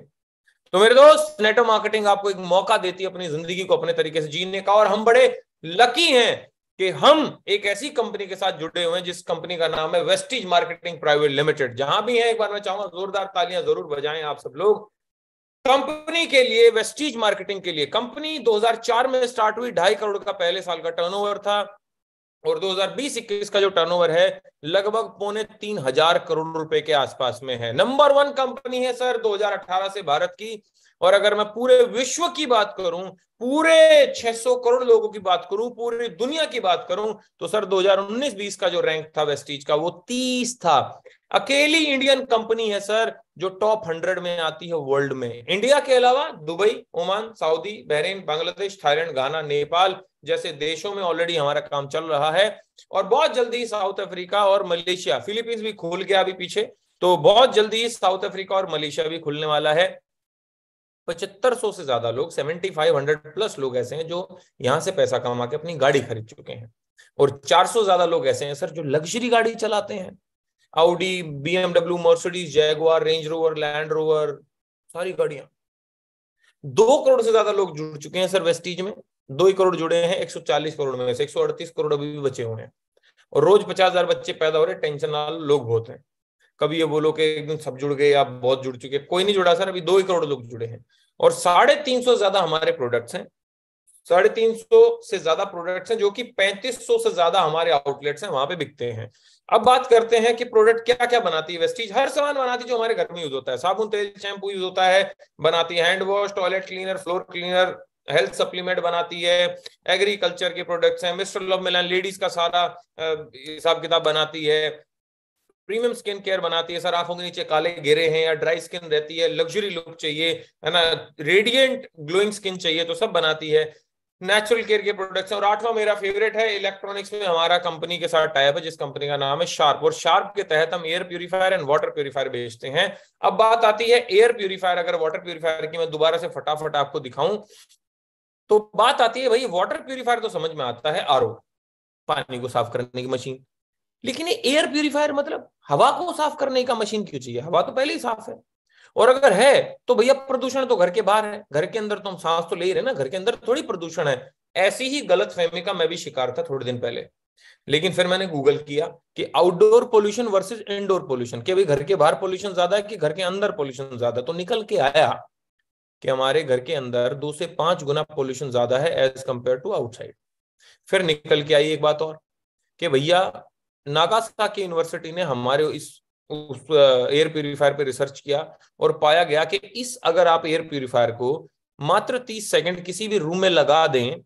तो मेरे दोस्त, नेटो मार्केटिंग आपको एक मौका देती है अपनी जिंदगी को अपने तरीके से जीने का, और हम बड़े लकी हैं कि हम एक ऐसी कंपनी के साथ जुड़े हुए हैं जिस कंपनी का नाम है वेस्टीज मार्केटिंग प्राइवेट लिमिटेड। जहां भी है एक बार मैं चाहूंगा जोरदार तालियां जरूर बजाएं आप सब लोग कंपनी के लिए, वेस्टीज मार्केटिंग के लिए। कंपनी 2004 में स्टार्ट हुई, 2.5 करोड़ का पहले साल का टर्नओवर था, और 2020-21 का जो टर्नओवर है लगभग 2.25 करोड़ रुपए के आसपास में है। नंबर 1 कंपनी है सर 2018 से भारत की। और अगर मैं पूरे विश्व की बात करूं, पूरे 600 करोड़ लोगों की बात करूं, पूरी दुनिया की बात करूं, तो सर 2019-20 का जो रैंक था वेस्टीज का वो 30 था। अकेली इंडियन कंपनी है सर जो टॉप 100 में आती है वर्ल्ड में। इंडिया के अलावा Dubai, Oman, Saudi, Bahrain, Bangladesh, Thailand, Ghana, Nepal जैसे देशों में ऑलरेडी हमारा काम चल रहा है, और बहुत जल्दी साउथ अफ्रीका और मलेशिया, फिलीपींस भी खुल गया अभी पीछे, तो बहुत जल्दी साउथ अफ्रीका और मलेशिया भी खुलने वाला है। 7500 से ज्यादा लोग, 7500 प्लस लोग ऐसे हैं जो यहां से पैसा कमा के अपनी गाड़ी खरीद चुके हैं, और 400 ज्यादा लोग ऐसे हैं सर जो लग्जरी गाड़ी चलाते हैं, Audi, BMW, Mercedes, Jaguar, range rover, land rover, सारी गाड़ियां। 2 करोड़ से ज्यादा लोग जुड़ चुके हैं सर वेस्टीज में। 2 ही करोड़ जुड़े हैं 140 करोड़ में से, 138 करोड़ अभी भी बचे हुए हैं, और रोज 50,000 बच्चे पैदा हो रहे। टेंशन वाले लोग बहुत हैं। कभी ये बोलो कि एक दिन सब जुड़ गए या बहुत जुड़ चुके, कोई नहीं जुड़ा सर, अभी 2 ही करोड़ लोग जुड़े हैं, और 350 से ज्यादा हमारे प्रोडक्ट्स हैं। 350 से ज्यादा प्रोडक्ट्स हैं, जो कि 3500 से ज्यादा हमारे आउटलेट्स हैं, वहां पे बिकते हैं। अब बात करते हैं कि प्रोडक्ट क्या क्या बनाती है वेस्टीज। हर सामान बनाती है जो हमारे घर में यूज होता है, साबुन, तेल, शैम्पू यूज होता है, बनाती है hand wash, toilet cleaner, floor cleaner, health supplement बनाती है, एग्रीकल्चर के प्रोडक्ट्स हैं, मिस्टर लव मिलन लेडीज का सारा हिसाब किताब बनाती है, प्रीमियम स्किन केयर बनाती है सर, आंखों के नीचे काले घेरे हैं या ड्राई स्किन रहती है, लग्जरी लुक चाहिए है ना, रेडिएंट ग्लोइंग स्किन चाहिए तो सब बनाती है, नेचुरल केयर के प्रोडक्ट्स हैं। और 8वां मेरा फेवरेट है, इलेक्ट्रॉनिक्स में हमारा कंपनी के साथ टाइप है जिस कंपनी का नाम है शार्प, और शार्प के तहत हम air purifier and water purifier बेचते हैं। अब बात आती है एयर प्यूरीफायर, अगर वाटर प्यूरीफायर की मैं दोबारा से फटाफट आपको दिखाऊं तो बात आती है, भाई वाटर प्यूरीफायर तो समझ में आता है, आरओ, पानी को साफ करने की मशीन, लेकिन ये एयर प्यूरीफायर मतलब हवा को साफ करने का मशीन क्यों चाहिए? हवा तो पहले ही साफ है। और अगर है तो भैया प्रदूषण तो घर के बाहर है, घर के अंदर तो हम सांस तो ले ही रहे ना, घर के अंदर थोड़ी प्रदूषण है। ऐसी ही गलतफहमी का मैं भी शिकार था थोड़े दिन पहले। लेकिन फिर मैंने गूगल किया कि outdoor pollution versus indoor pollution, कि भाई घर के बाहर पोल्यूशन ज्यादा है कि घर के अंदर पोल्यूशन ज्यादा, तो निकल के आया कि हमारे घर के अंदर 2 से 5 गुना पोल्यूशन ज्यादा है एज कंपेयर टू आउटसाइड। फिर निकल के आई एक बात और कि भैया नागासाकी यूनिवर्सिटी ने हमारे उस एयर प्यूरिफायर पे रिसर्च किया और पाया गया कि अगर आप एयर प्यूरिफायर को मात्र 30 सेकंड किसी भी रूम में लगा दें,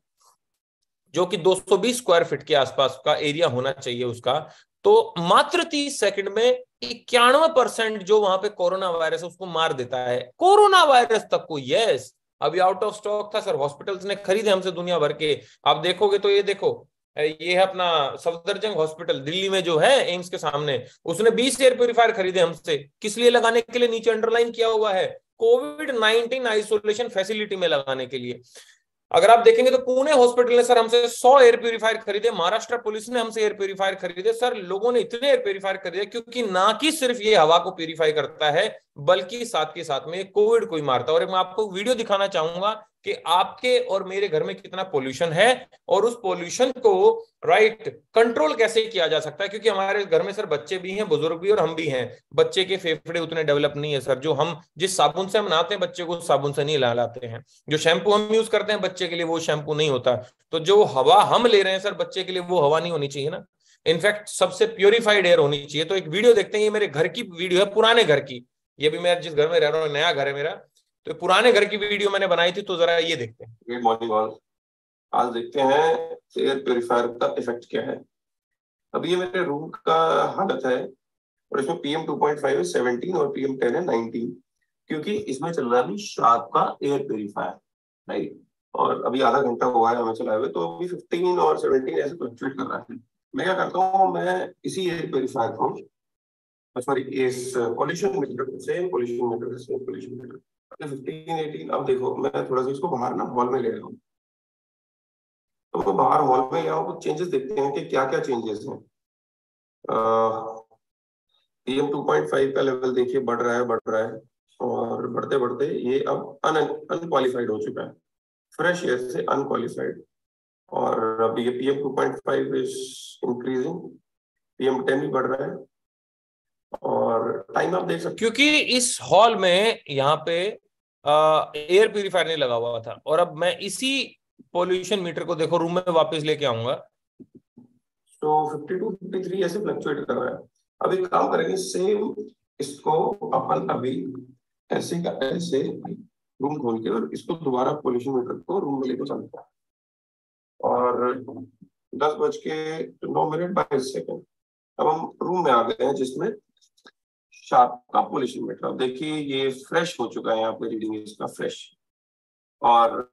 जो कि 220 स्क्वायर फीट के आसपास का एरिया होना चाहिए उसका, तो मात्र 30 सेकंड में 91% जो वहां पे कोरोना वायरस उसको मार देता है। कोरोना वायरस तक को, यस, अभी आउट ऑफ स्टॉक था सर, हॉस्पिटल्स ने खरीदे हमसे दुनिया भर के। आप देखोगे तो ये देखो, ये है अपना सफदरजंग हॉस्पिटल दिल्ली में जो है एम्स के सामने, उसने 20 एयर प्यूरिफायर खरीदे हमसे। किस लिए लगाने के लिए? नीचे अंडरलाइन किया हुआ है, कोविड-19 आइसोलेशन फैसिलिटी में लगाने के लिए। अगर आप देखेंगे तो पुणे हॉस्पिटल ने सर हमसे 100 एयर प्यूरिफायर खरीदे, महाराष्ट्र पुलिस ने हमसे एयर प्यूरिफायर खरीदे। सर लोगों ने इतने एयर प्यूरिफायर खरीदे क्योंकि ना कि सिर्फ ये हवा को प्यूरिफाई करता है, बल्कि साथ के साथ में कोविड को ही मारता है। और मैं आपको वीडियो दिखाना चाहूंगा कि आपके और मेरे घर में कितना पोल्यूशन है और उस पोल्यूशन को राइट कंट्रोल कैसे किया जा सकता है। क्योंकि हमारे घर में सर बच्चे भी हैं, बुजुर्ग भी, और हम भी हैं। बच्चे के फेफड़े उतने डेवलप नहीं है सर, जो हम जिस साबुन से हम नहाते हैं बच्चे को उस साबुन से नहीं नहलाते हैं। जो शैम्पू हम यूज करते हैं बच्चे के लिए वो शैम्पू नहीं होता। तो जो हवा हम ले रहे हैं सर बच्चे के लिए वो हवा नहीं होनी चाहिए ना, इनफैक्ट सबसे प्योरीफाइड एयर होनी चाहिए। तो एक वीडियो देखते हैं, ये मेरे घर की वीडियो है, पुराने घर की। ये भी मैं जिस घर में रह रहा हूँ, नया घर है मेरा, तो पुराने घर की वीडियो मैंने बनाई थी, तो जरा ये देखते हैं। Good morning all. आज देखते हैं एयर प्योरीफायर का इफेक्ट क्या है। अभी ये मेरे रूम का हालत है और इसमें PM 2.5 है 17 और PM 10 है 19, क्योंकि इसमें चल रहा है अभी शार्प का एयर प्योरीफायर, राइट। और अभी आधा घंटा हुआ है हमें चलाए हुए, तो अभी 15 और 17 ऐसे फ्लक्चुएट कर रहा है। मैं क्या करता हूँ, मैं इसी एयर प्योरीफायर को, सॉरी, इस पॉल्यूशन मीटर से पॉल्यूशन मीटर से पॉल्यूशन मीटर 15, 18, अब देखो मैं थोड़ा सा इसको बाहर ना हॉल में ले रहा हूँ, तो वो बाहर हॉल में यहाँ कुछ चेंजेस देखते हैं कि क्या क्या चेंजेस हैं। PM 2.5 का लेवल देखिए बढ़ रहा है और बढ़ते बढ़ते ये अब अनक्वालिफाइड हो चुका है, फ्रेश एयर से अनक्वालिफाइड। और अब ये PM 2.5 इज इंक्रीजिंग, PM 10 भी बढ़ रहा है। और टाइम आप देख सकते, क्योंकि इस हॉल में यहाँ पे एयर प्यूरिफायर नहीं लगा हुआ था, और अब मैं इसी पोल्यूशन मीटर को देखो रूम में वापस लेके आऊंगा, तो 52, 53 ऐसे फ्लक्चुएट कर रहा है। अब एक काम करेंगे, सेम इसको अपन अभी ऐसे का ऐसे रूम खोल के और इसको दोबारा पोल्यूशन मीटर को रूम में लेकर चलते हैं। और 10:09 अब हम रूम में आ गए हैं जिसमें शार्प का पोल्यूशन मीटर। अब देखिए ये फ्रेश हो चुका है, यहाँ पे रीडिंग इसका फ्रेश और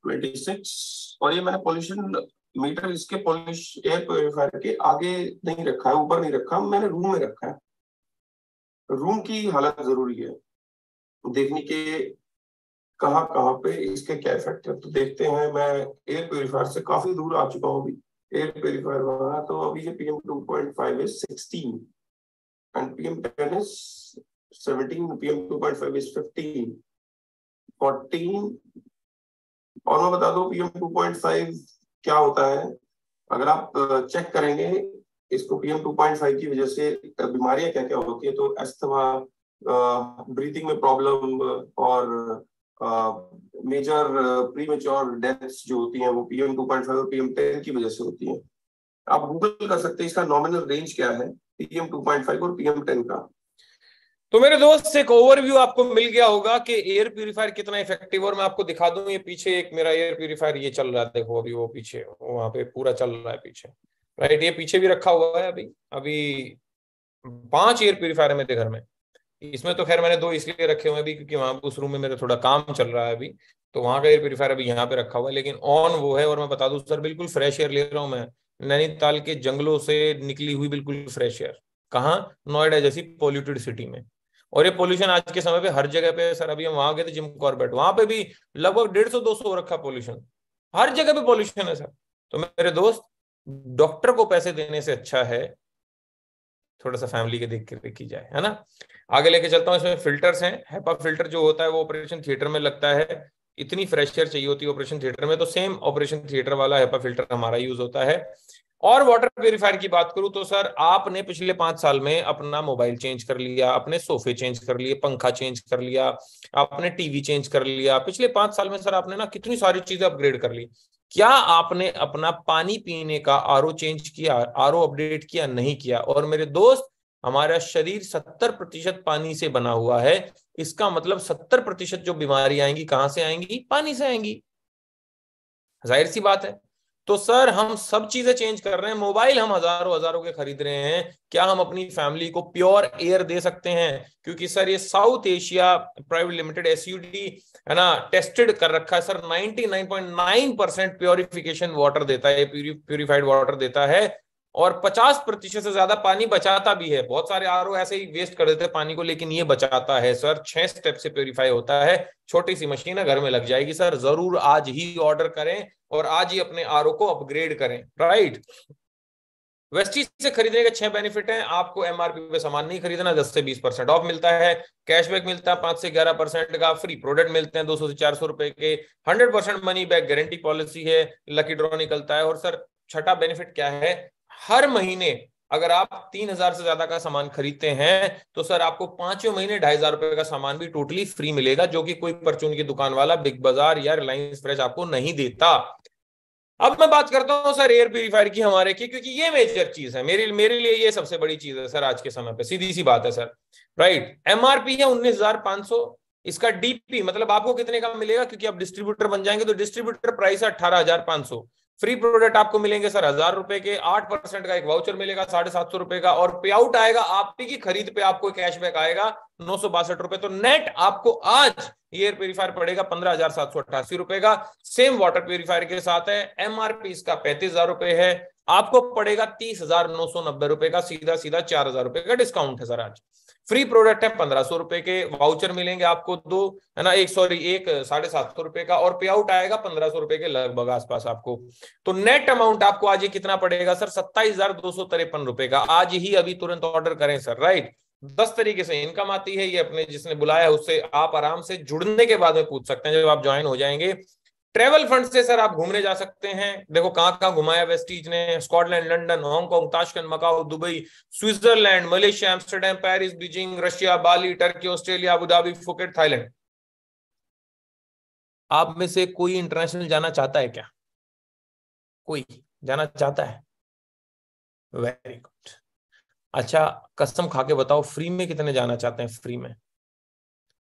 26। और ये मैंने पोल्यूशन मीटर इसके पोल्यूशन एयर प्योरीफायर के आगे नहीं रखा है, ऊपर नहीं रखा, मैंने रूम में रखा है। रूम की हालत जरूरी है देखने के कहाँ कहाँ पे इसके क्या इफेक्ट है। तो देखते हैं, मैं एयर प्योरीफायर से काफी दूर आ चुका हूँ अभी, एयर प्योरीफायर वहां, तो अभी ये PM 2.5 है 16 and PM 10 is 17, PM 2.5 is 15, 14। और मैं बता दूं PM 2.5 क्या होता है। अगर आप चेक करेंगे इसको PM 2.5 की वजह से बीमारियां क्या क्या होती है, तो अस्थमा, ब्रीथिंग में प्रॉब्लम और मेजर प्रीमेच्योर डेथ्स जो होती हैं वो PM 2.5 और PM 10 की वजह से होती हैं। आप गूगल कर सकते हैं इसका नॉमिनल रेंज क्या है PM 2.5 और PM 10 का। तो मेरे दोस्त एक ओवरव्यू आपको मिल गया होगा कि एयर प्यूरिफायर कितना इफेक्टिव। और मैं आपको दिखा दूं, ये पीछे एक मेरा एयर प्यूरिफायर ये चल रहा है, देखो अभी वो पीछे वहां पे पूरा चल रहा है पीछे, राइट। ये पीछे भी रखा हुआ है। अभी 5 एयर प्यूरिफायर है मेरे घर में। इसमें तो खैर मैंने 2 इसलिए रखे हुए अभी क्योंकि वहां उस रूम में मेरा थोड़ा काम चल रहा है अभी, तो वहां का एयर प्यूरिफायर अभी यहाँ पे रखा हुआ है, लेकिन ऑन वो है। और मैं बता दूं सर, बिल्कुल फ्रेश एयर ले रहा हूँ मैं, नैनीताल के जंगलों से निकली हुई बिल्कुल फ्रेश एयर। कहाँ? नोएडा जैसी पॉल्यूटेड सिटी में। और ये पोल्यूशन आज के समय पे हर जगह पे सर, अभी हम वहां गए थे जिम कॉर्बेट, वहां पे भी लगभग 150-200 हो रखा पोल्यूशन, हर जगह पे पोल्यूशन है सर। तो मेरे दोस्त, डॉक्टर को पैसे देने से अच्छा है थोड़ा सा फैमिली के देख के देखी जाए, है ना। आगे लेके चलता हूँ। इसमें फिल्टर्स हैं। हेपा फिल्टर जो होता है वो ऑपरेशन थिएटर में लगता है। इतनी फ्रेश एयर चाहिए होती है ऑपरेशन थिएटर में, तो सेम ऑपरेशन थिएटर वाला हेपा फिल्टर हमारा यूज होता है। और वाटर प्यूरिफायर की बात करूं तो सर आपने पिछले 5 साल में अपना मोबाइल चेंज कर लिया, अपने सोफे चेंज कर लिए, पंखा चेंज कर लिया, आपने टीवी चेंज कर लिया। पिछले 5 साल में सर आपने ना कितनी सारी चीजें अपग्रेड कर ली। क्या आपने अपना पानी पीने का आरओ चेंज किया, आरओ अपडेट किया? नहीं किया। और मेरे दोस्त, हमारा शरीर 70% पानी से बना हुआ है। इसका मतलब 70% जो बीमारी आएंगी कहां से आएंगी? पानी से आएंगी। जाहिर सी बात है। तो सर हम सब चीजें चेंज कर रहे हैं। मोबाइल हम हजारों हजारों के खरीद रहे हैं। क्या हम अपनी फैमिली को प्योर एयर दे सकते हैं? क्योंकि सर ये साउथ एशिया प्राइवेट लिमिटेड एसयूडी है ना, टेस्टेड कर रखा है सर। 99.9% प्योरिफिकेशन वाटर देता है, प्यूरिफाइड वाटर देता है, और 50% से ज्यादा पानी बचाता भी है। बहुत सारे आरओ ऐसे ही वेस्ट कर देते हैं पानी को, लेकिन ये बचाता है सर। 6 स्टेप से प्योरीफाई होता है। छोटी सी मशीन है, घर में लग जाएगी सर। जरूर आज ही ऑर्डर करें और आज ही अपने आरओ को अपग्रेड करें, राइट। वेस्टीज से खरीदने के 6 बेनिफिट हैं। आपको एमआरपी पे सामान नहीं खरीदना, 10 से 20% ऑफ मिलता है, कैशबैक मिलता है 5 से 11% का, फ्री प्रोडक्ट मिलते हैं 200 से 400 रुपए के, 100% मनी बैक गारंटी पॉलिसी है, लकी ड्रॉ निकलता है। और सर छठा बेनिफिट क्या है? हर महीने अगर आप 3000 से ज्यादा का सामान खरीदते हैं तो सर आपको 5वें महीने 2500 रुपए का सामान भी टोटली फ्री मिलेगा, जो कि कोई परचून की दुकान वाला, बिग बाजार या रिलायंस फ्रेश आपको नहीं देता। अब मैं बात करता हूं सर एयर प्यूरिफायर की हमारे की, क्योंकि ये मेजर चीज है मेरे लिए। ये सबसे बड़ी चीज है सर आज के समय पे, सीधी सी बात है सर, राइट। एमआरपी है 19,500। इसका डीपी मतलब आपको कितने का मिलेगा, क्योंकि आप डिस्ट्रीब्यूटर बन जाएंगे तो डिस्ट्रीब्यूटर प्राइस है 18,500। फ्री प्रोडक्ट आपको मिलेंगे सर 1000 रुपए के, 8% का एक वाउचर मिलेगा 750 रुपए का, और पे आउट आएगा आपकी की खरीद पे आपको कैशबैक आएगा 962 रुपए। तो नेट आपको आज एयर प्यूरिफायर पड़ेगा 15,788 रुपए का। सेम वाटर प्यूरिफायर के साथ है। एमआरपी इसका 35,000 रुपए है, आपको पड़ेगा 30,990 रुपए का। सीधा सीधा 4,000 रुपए का डिस्काउंट है सर आज। फ्री प्रोडक्ट है 1500 रुपए के, वाउचर मिलेंगे आपको 2, है ना, एक 750 रुपए का, और पे आउट आएगा 1500 रुपए के लगभग आसपास आपको। तो नेट अमाउंट आपको आज ये कितना पड़ेगा सर? 27,253 रुपए का। आज ही अभी तुरंत ऑर्डर करें सर, राइट। 10 तरीके से इनकम आती है। ये अपने जिसने बुलाया उससे आप आराम से जुड़ने के बाद में पूछ सकते हैं जब आप ज्वाइन हो जाएंगे। ट्रेवल फंड से सर आप घूमने जा सकते हैं। देखो कहां कहां घुमाया वेस्टीज ने, Scotland, London, Hong Kong, Tashkent, Macau, Dubai, Switzerland, Malaysia, Amsterdam, Paris, Beijing, Russia, Bali, Turkey, Australia, Abu Dhabi, Phuket, Thailand. आप में से कोई इंटरनेशनल जाना चाहता है क्या? कोई जाना चाहता है? Very good. अच्छा कसम खा के बताओ, फ्री में कितने जाना चाहते हैं? फ्री में,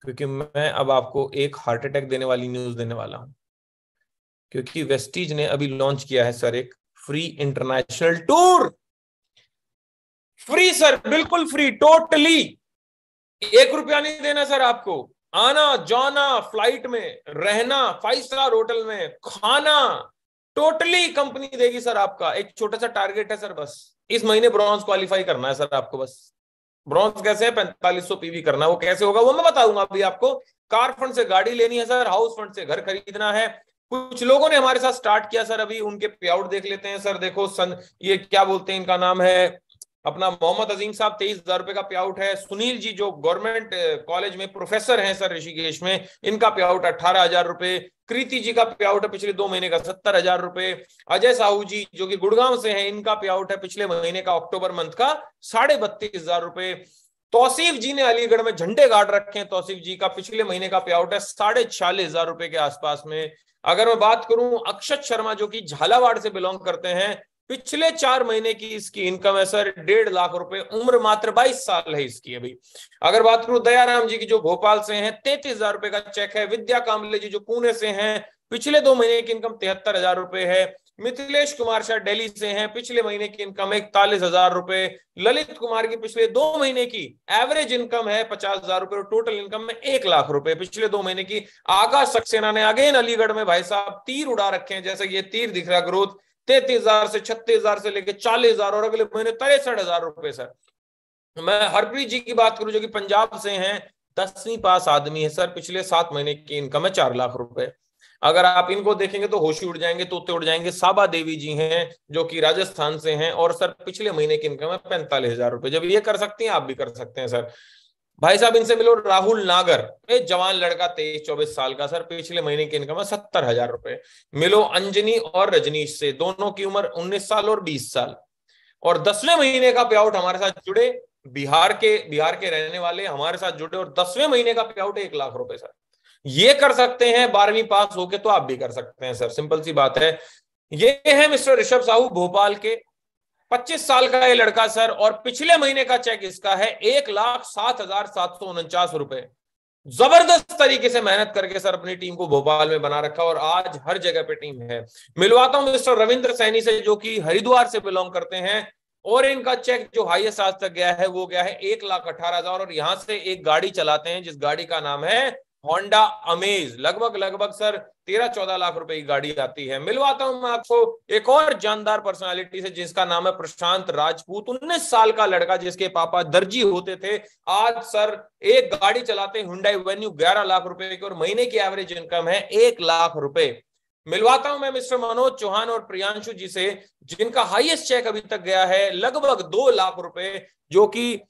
क्योंकि मैं अब आपको एक हार्ट अटैक देने वाली न्यूज देने वाला हूं, क्योंकि वेस्टीज ने अभी लॉन्च किया है सर एक free international tour. Free sir, बिल्कुल फ्री, टोटली। 1 रुपया नहीं देना सर आपको। आना जाना, फ्लाइट में रहना, 5 स्टार होटल में खाना, टोटली कंपनी देगी सर आपका। एक छोटा सा टारगेट है सर, बस इस महीने ब्रॉन्ज क्वालिफाई करना है सर आपको। बस ब्रॉन्ज कैसे है? 4500 पीवी करना है। वो कैसे होगा वो मैं बताऊंगा अभी आपको। कार फंड से गाड़ी लेनी है सर, हाउस फंड से घर खरीदना है। कुछ लोगों ने हमारे साथ स्टार्ट किया सर, अभी उनके पे आउट देख लेते हैं सर। देखो ये क्या बोलते हैं, इनका नाम है अपना मोहम्मद अजीम साहब, 23,000 रुपए का पे आउट है। सुनील जी जो गवर्नमेंट कॉलेज में प्रोफेसर हैं सर ऋषिकेश में, इनका पे आउट 18,000 रुपए। कृति जी का पे आउट है पिछले 2 महीने का 70,000 रुपए। अजय साहू जी जो कि गुड़गांव से हैं, इनका पे आउट है पिछले महीने का अक्टूबर मंथ का 32,500 रुपए। तौसीफ जी ने अलीगढ़ में झंडे गाड़ रखे हैं, तौसीफ जी का पिछले महीने का पे आउट है 46,500 रुपए के आसपास में। अगर मैं बात करूं अक्षत शर्मा जो कि झालावाड़ से बिलोंग करते हैं, पिछले 4 महीने की इसकी इनकम है सर 1.5 लाख रुपए। उम्र मात्र 22 साल है इसकी अभी। अगर बात करूं दयाराम जी की जो भोपाल से हैं, 33,000 रुपए का चेक है। विद्या कामले जी जो पुणे से हैं, पिछले 2 महीने की इनकम 73,000 रुपए है। मिथिलेश कुमार शाह दिल्ली से हैं, पिछले महीने की इनकम 41,000 रुपए। ललित कुमार की पिछले 2 महीने की एवरेज इनकम है 50,000 रुपए, और टोटल इनकम में 1 लाख रुपए पिछले 2 महीने की। आकाश सक्सेना ने अगेन अलीगढ़ में भाई साहब तीर उड़ा रखे हैं, जैसे ये तीर दिख रहा ग्रोथ 33,000 से 36,000 से लेकर 40,000 और अगले महीने 63,000 रुपए सर। मैं हरप्रीत जी की बात करूं जो कि पंजाब से हैं, 10वीं पास आदमी है सर, पिछले 7 महीने की इनकम है 4 लाख रुपए। अगर आप इनको देखेंगे तो होशी उड़ जाएंगे, तोते उड़ जाएंगे। साबा देवी जी हैं जो कि राजस्थान से हैं और सर पिछले महीने की इनकम है 45,000 रुपए। जब ये कर सकती हैं आप भी कर सकते हैं सर। भाई साहब इनसे मिलो, राहुल नागर, एक जवान लड़का 23-24 साल का, सर पिछले महीने की इनकम है 70,000 रुपए। मिलो अंजनी और रजनीश से, दोनों की उम्र 19 साल और 20 साल, और 10वें महीने का पे आउट हमारे साथ जुड़े, बिहार के रहने वाले हमारे साथ जुड़े और 10वें महीने का पे आउट 1 लाख रुपए। सर ये कर सकते हैं 12वीं पास होके, तो आप भी कर सकते हैं सर, सिंपल सी बात है। ये है मिस्टर ऋषभ साहू भोपाल के, 25 साल का ये लड़का सर, और पिछले महीने का चेक इसका है 1,07,749 रुपए। जबरदस्त तरीके से मेहनत करके सर अपनी टीम को भोपाल में बना रखा और आज हर जगह पे टीम है। मिलवाता हूं मिस्टर रविंद्र सैनी से जो कि हरिद्वार से बिलोंग करते हैं, और इनका चेक जो हाईएस्ट आज तक गया है वो गया है 1,18,000, और यहां से एक गाड़ी चलाते हैं जिस गाड़ी का नाम है होंडा अमेज। लगभग सर 13-14 लाख रुपए की गाड़ी आती है। मिलवाता हूं मैं आपको एक और जानदार पर्सनालिटी से जिसका नाम है प्रशांत राजपूत, 19 साल का लड़का जिसके पापा दर्जी होते थे, आज सर एक गाड़ी चलाते हैं हुंडई वेन्यू 11 लाख रुपए की, और महीने की एवरेज इनकम है 1 लाख रुपए। मिलवाता हूं मैं मिस्टर मनोज चौहान और प्रियांशु जी से जिनका हाईएस्ट चेक अभी तक गया है लगभग 2 लाख रुपए, जो कि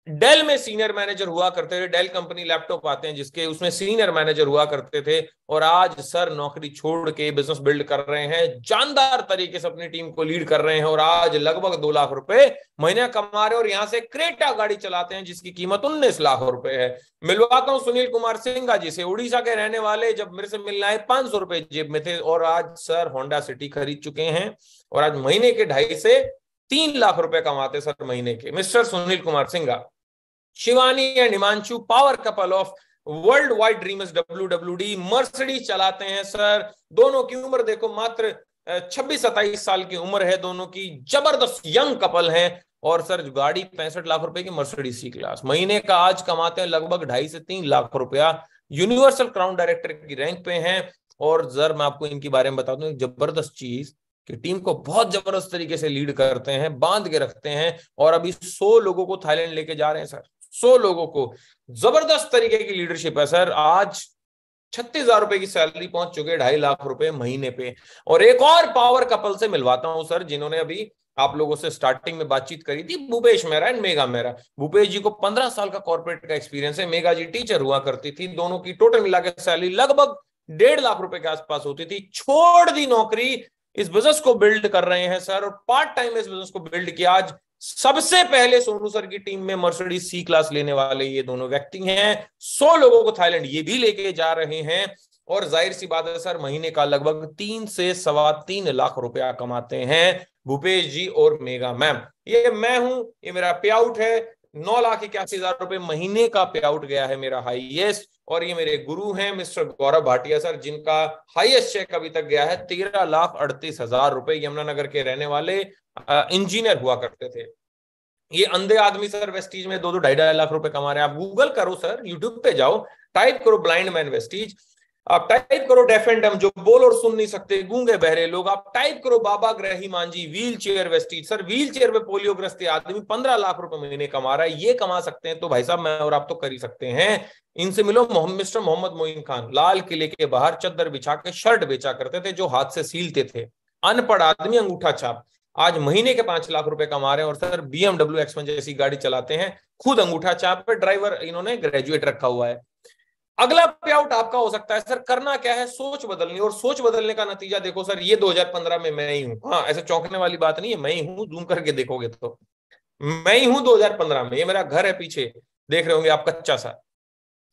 डेल में सीनियर मैनेजर हुआ करते थे। डेल कंपनी लैपटॉप आते हैं जिसके, उसमें सीनियर मैनेजर हुआ करते थे, और आज सर नौकरी छोड़ के बिजनेस बिल्ड कर रहे हैं, जानदार तरीके से अपनी टीम को लीड कर रहे हैं, और आज लगभग 2 लाख रुपए महीने कमा रहे हैं, और यहां से क्रेटा गाड़ी चलाते हैं जिसकी कीमत 19 लाख रुपए है। मिलवाता हूं सुनील कुमार सिंघा जी से, उड़ीसा के रहने वाले, जब मेरे से मिलना है 500 रुपए जेब में थे, और आज सर होंडा सिटी खरीद चुके हैं, और आज महीने के 2.5 से 3 लाख रुपए कमाते सर महीने के, mister Sunil Kumar Singha. Shivani and Himanshu, power couple of world wide dreamers WWD, Mercedes चलाते हैं सर। दोनों की उम्र देखो मात्र 26-27 साल की उम्र है दोनों की, जबरदस्त यंग कपल हैं, और सर गाड़ी 65 लाख रुपए की मर्सिडीज सी क्लास, महीने का आज कमाते हैं लगभग 2.5 से 3 लाख रुपया। यूनिवर्सल क्राउन डायरेक्टर की रैंक पे हैं, और सर मैं आपको इनके बारे में बता दूं, जबरदस्त चीज कि टीम को बहुत जबरदस्त तरीके से लीड करते हैं, बांध के रखते हैं, और अभी 100 लोगों को थाईलैंड लेके जा रहे हैं सर, 100 लोगों को। जबरदस्त तरीके की लीडरशिप है सर। आज 36,000 रुपए की सैलरी पहुंच चुके, 2.5 लाख रुपए महीने पे। और एक और पावर कपल से मिलवाता हूं सर जिन्होंने अभी आप लोगों से स्टार्टिंग में बातचीत करी थी, भूपेश मेहरा एंड मेगा मेहरा। भूपेश जी को 15 साल का कॉर्पोरेट का एक्सपीरियंस है, मेगा जी टीचर हुआ करती थी, दोनों की टोटल मिला के सैलरी लगभग 1.5 लाख रुपए के आसपास होती थी। छोड़ दी नौकरी, इस बिजनेस को बिल्ड कर रहे हैं सर, और पार्ट टाइम इस बिजनेस को बिल्ड किया। आज सबसे पहले सोनू सर की टीम में मर्सिडीज सी क्लास लेने वाले ये दोनों व्यक्ति हैं। 100 लोगों को थाईलैंड ये भी लेके जा रहे हैं, और जाहिर सी बात है सर महीने का लगभग 3 से 3.25 लाख रुपया कमाते हैं भूपेश जी और मेगा मैम। ये मैं हूं, ये मेरा पे आउट है 9,81,000 रुपए महीने का पे आउट गया है मेरा हाईएस्ट। और ये मेरे गुरु हैं मिस्टर गौरव भाटिया सर, जिनका हाईएस्ट चेक अभी तक गया है 13,38,000 रुपए। यमुनानगर के रहने वाले इंजीनियर हुआ करते थे। ये अंधे आदमी सर वेस्टीज में 2-2 2.5 लाख रुपए कमा रहे हैं। आप गूगल करो सर, यूट्यूब पे जाओ, टाइप करो ब्लाइंड मैन वेस्टीज, आप टाइप करो डेफ एंड डम जो बोल और सुन नहीं सकते, गूंगे बहरे लोग, आप टाइप करो Baba Grahi Manjhi wheel chair Vestige. Sir wheel chair पे पोलियोग्रस्त आदमी 15 लाख रुपए महीने कमा रहा है। ये कमा सकते हैं तो भाई साहब मैं और आप तो कर ही सकते हैं। इनसे मिलो, मिस्टर मोहम्मद मोइन खान, लाल किले के बाहर चद्दर बिछा के शर्ट बेचा करते थे जो हाथ से सीलते थे, अनपढ़ आदमी, अंगूठा छाप, आज महीने के 5 लाख रुपए कमा रहे हैं। और सर BMW X1 जैसी गाड़ी चलाते हैं, खुद अंगूठा छाप पे, ड्राइवर इन्होंने ग्रेजुएट रखा हुआ है। अगला पे आउट आपका हो सकता है सर, करना क्या है, सोच बदलनी। और सोच बदलने का नतीजा देखो सर, ये 2015 में मैं ही हूं। हाँ, ऐसे चौंकने वाली बात नहीं है, मैं ही हूं, जूम करके देखोगे तो मैं ही हूं 2015 में। ये मेरा घर है, पीछे देख रहे होंगे आप, कच्चा सा,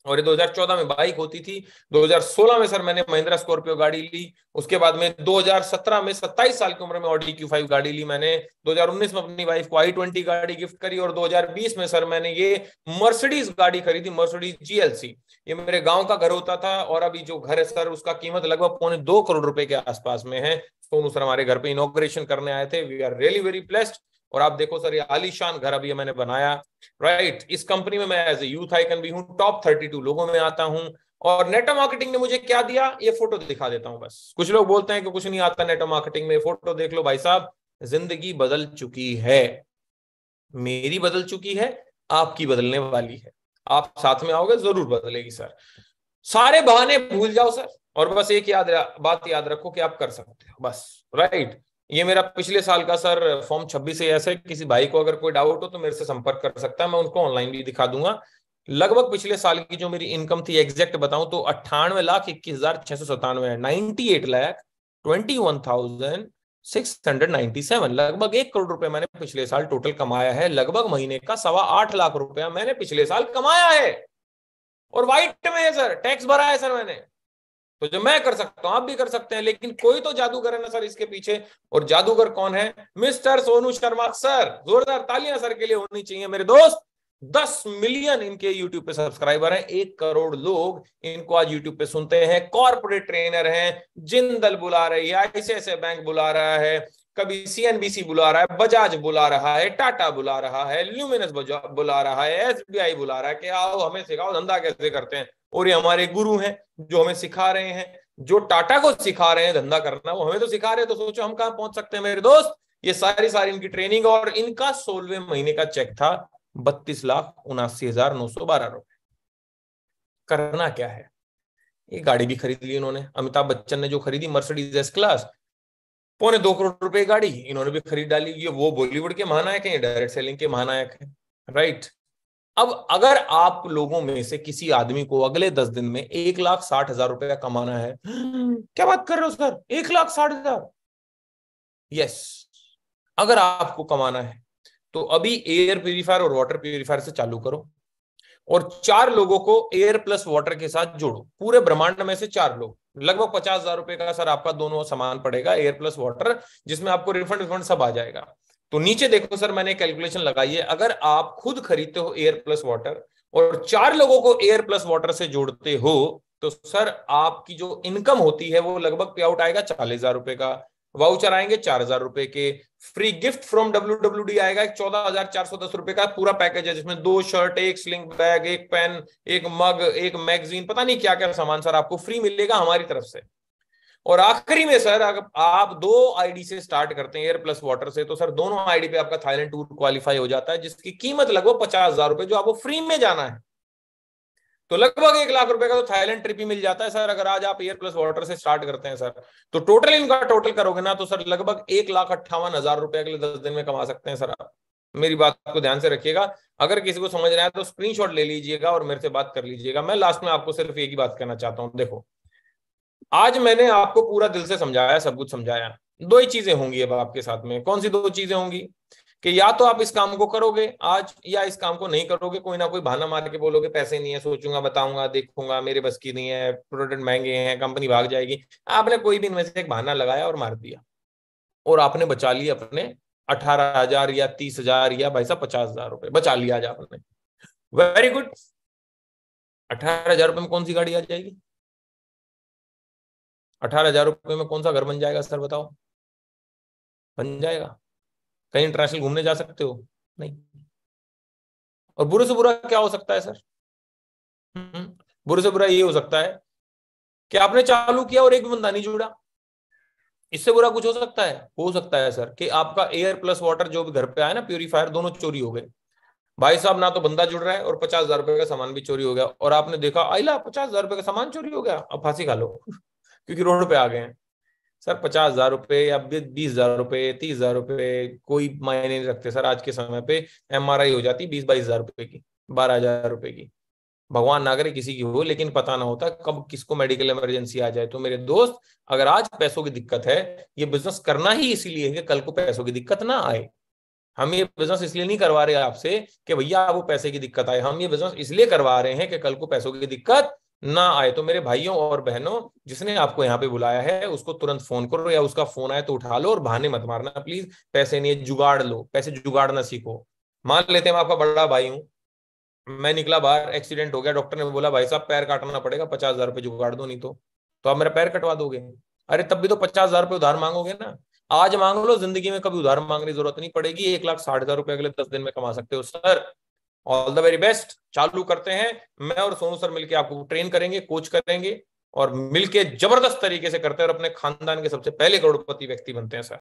और ये 2014 में बाइक होती थी। 2016 में सर मैंने महिंद्रा स्कॉर्पियो गाड़ी ली। उसके बाद में 2017 में 27 साल की उम्र में ऑडी Q5 गाड़ी ली मैंने। 2019 में अपनी वाइफ को i20 गाड़ी गिफ्ट करी, और 2020 में सर मैंने ये मर्सिडीज गाड़ी खरीदी, मर्सिडीज GLC। ये मेरे गांव का घर होता था, और अभी जो घर है सर उसका कीमत लगभग 2.25 करोड़ रुपए के आसपास में है। सोनू सर हमारे घर पे इनॉग्रेशन करने आए थे, we are really very blessed. और आप देखो सर, ये आलीशान घर अभी मैंने बनाया, राइट। इस कंपनी में मैं एज ए यूथ आइकन भी हूँ, टॉप 32 लोगों में आता हूँ। और नेटवर्क मार्केटिंग ने मुझे क्या दिया, ये फोटो दिखा देता हूं बस। कुछ लोग बोलते हैं कि कुछ नहीं आता नेटवर्क मार्केटिंग में, फोटो देख लो भाई साहब, जिंदगी बदल चुकी है, मेरी बदल चुकी है, आपकी बदलने वाली है। आप साथ में आओगे जरूर बदलेगी सर। सारे बहाने भूल जाओ सर, और बस एक बात याद रखो कि आप कर सकते हो बस, राइट। ये मेरा पिछले साल का सर फॉर्म 26 है। ऐसे किसी भाई को अगर कोई डाउट हो तो मेरे से संपर्क कर सकता है, मैं उनको ऑनलाइन भी दिखा दूंगा। लगभग पिछले साल की जो मेरी इनकम थी एग्जैक्ट बताऊं तो 98,21,697 है, 98,21,697, लगभग 1 करोड़ रुपए मैंने पिछले साल टोटल कमाया है। लगभग महीने का 8.25 लाख रुपया मैंने पिछले साल कमाया है, और व्हाइट में है सर, टैक्स भरा है सर मैंने। तो जो मैं कर सकता हूं आप भी कर सकते हैं, लेकिन कोई तो जादूगर है ना सर इसके पीछे। और जादूगर कौन है? Mister Sonu Sharma sir. जोरदार तालियां सर के लिए होनी चाहिए मेरे दोस्त। 10 मिलियन इनके यूट्यूब पे सब्सक्राइबर हैं, 1 करोड़ लोग इनको आज यूट्यूब पे सुनते हैं। कॉर्पोरेट ट्रेनर हैं, जिंदल बुला रही है, ICICI बैंक बुला रहा है, कभी CNBC बुला रहा है, बजाज बुला रहा है, टाटा बुला रहा है, ल्यूमिनस बुला रहा है, SBI बुला रहा है कि आओ हमें सिखाओ धंधा कैसे करते हैं। और ये हमारे गुरु हैं जो हमें सिखा रहे हैं, जो टाटा को सिखा रहे हैं धंधा करना, वो हमें तो सिखा रहे हैं। तो सोचो हम कहां पहुंच सकते हैं मेरे दोस्त। ये सारी इनकी ट्रेनिंग, और इनका 16वें महीने का चेक था 32,79,912 रुपए। करना क्या है? ये गाड़ी भी खरीद ली इन्होंने। अमिताभ बच्चन ने जो खरीदी मर्सिडीज S क्लास, 2.25 करोड़ रुपए गाड़ी इन्होंने भी खरीद डाली। ये वो बॉलीवुड के महानायक हैं, डायरेक्ट सेलिंग के महानायक हैं, राइट। अब अगर आप लोगों में से किसी आदमी को अगले 10 दिन में 1,60,000 रुपया कमाना है, क्या बात कर रहे हो सर, 1,60,000? यस, अगर आपको कमाना है तो अभी एयर प्यूरिफायर और वाटर प्यूरिफायर से चालू करो, और 4 लोगों को एयर प्लस वाटर के साथ जोड़ो। पूरे ब्रह्मांड में से 4 लोग, लगभग 50,000 रुपए का सर आपका दोनों सामान पड़ेगा, एयर प्लस वाटर, जिसमें आपको रिफंड सब आ जाएगा। तो नीचे देखो सर, मैंने कैलकुलेशन लगाई है। अगर आप खुद खरीदते हो एयर प्लस वाटर और 4 लोगों को एयर प्लस वाटर से जोड़ते हो, तो सर आपकी जो इनकम होती है वो लगभग पे आउट आएगा 40,000 रुपए का। वाउचर आएंगे 4,000 रुपए के। फ्री गिफ्ट फ्रॉम WWD आएगा 14,410 रुपए का पूरा पैकेज है, जिसमें 2 शर्ट, 1 स्लिंग बैग, 1 पेन, 1 मग, 1 मैगजीन, पता नहीं क्या क्या सामान सर आपको फ्री मिलेगा हमारी तरफ से। और आखिरी में सर अगर आप 2 ID से स्टार्ट करते हैं एयर प्लस वाटर से, तो सर दोनों ID पे आपका थाईलैंड टूर क्वालिफाई हो जाता है, जिसकी कीमत लगभग 50,000 रुपए, जो आपको फ्री में जाना है। तो लगभग 1 लाख रुपए का तो थाईलैंड ट्रिप ही मिल जाता है सर, अगर आज आप एयर प्लस वाटर से स्टार्ट करते हैं सर। तो टोटल इनका टोटल करोगे ना तो सर लगभग 1,58,000 रुपए अगले 10 दिन में कमा सकते हैं सर आप। मेरी बात को ध्यान से रखिएगा। अगर किसी को समझ रहा है तो स्क्रीनशॉट ले लीजिएगा और मेरे से बात कर लीजिएगा। मैं लास्ट में आपको सिर्फ एक ही बात कहना चाहता हूं, देखो आज मैंने आपको पूरा दिल से समझाया, सब कुछ समझाया। 2 ही चीजें होंगी अब आपके साथ में। कौन सी 2 चीजें होंगी? कि या तो आप इस काम को करोगे आज, या इस काम को नहीं करोगे। कोई ना कोई बहाना मार के बोलोगे पैसे नहीं है, सोचूंगा, बताऊंगा, देखूंगा, मेरे बस की नहीं है, प्रोडक्ट महंगे हैं, कंपनी भाग जाएगी। आपने कोई भी इनमें से एक बहाना लगाया और मार दिया, और आपने बचा लिया अपने 18,000 या 30,000 या भाई साहब 50,000 रुपए बचा लिया आज आपने। Very good. 18,000 रुपए में कौन सी गाड़ी आ जाएगी? 18,000 रुपए में कौन सा घर बन जाएगा सर, बताओ? बन जाएगा? कहीं इंटरनेशनल घूमने जा सकते हो? नहीं। और बुरे से बुरा क्या हो सकता है सर? बुरे से बुरा ये हो सकता है कि आपने चालू किया और एक भी बंदा नहीं जुड़ा। इससे बुरा कुछ हो सकता है? हो सकता है सर कि आपका एयर प्लस वाटर जो भी घर पे आया ना, प्यूरीफायर, दोनों चोरी हो गए। भाई साहब ना तो बंदा जुड़ रहा है और 50,000 रुपए का सामान भी चोरी हो गया, और आपने देखा आइला 50,000 रुपए का सामान चोरी हो गया, अब फांसी खा लो क्योंकि रोड पे आ गए हैं। सर 50,000 रुपए या 20,000 रुपए, 30,000 रुपए कोई मायने नहीं रखते सर। आज के समय पे MRI हो जाती 20-22,000 रुपए की, 12,000 रुपए की। भगवान ना करे किसी की हो, लेकिन पता ना होता कब किसको मेडिकल इमरजेंसी आ जाए। तो मेरे दोस्त, अगर आज पैसों की दिक्कत है, ये बिजनेस करना ही इसीलिए है कि कल को पैसों की दिक्कत ना आए। हम ये बिजनेस इसलिए नहीं करवा रहे आपसे कि भैया वो पैसे की दिक्कत आए, हम ये बिजनेस इसलिए करवा रहे हैं कि कल को पैसों की दिक्कत ना आए। तो मेरे भाइयों और बहनों, जिसने आपको यहाँ पे बुलाया है उसको तुरंत फोन करो, या उसका फोन आए तो उठा लो, और बहाने मत मारना प्लीज। पैसे नहीं है, जुगाड़ लो, पैसे जुगाड़ना सीखो। मान लेते हैं मैं आपका बड़ा भाई हूँ, मैं निकला बाहर, एक्सीडेंट हो गया, डॉक्टर ने बोला भाई साहब पैर काटना पड़ेगा, 50,000 रुपए जुगाड़ दो, नहीं तो आप मेरा पैर कटवा दोगे। अरे तब भी तो 50,000 रुपए उधार मांगोगे ना। आज मांग लो, जिंदगी में कभी उधार मांगने की जरूरत नहीं पड़ेगी। 1,60,000 रुपए अगले 10 दिन में कमा सकते हो sir. All the very best. चालू करते हैं। मैं और सोनू सर मिलकर आपको ट्रेन करेंगे, कोच करेंगे, और मिलके जबरदस्त तरीके से करते हैं और अपने खानदान के सबसे पहले करोड़पति व्यक्ति बनते हैं सर।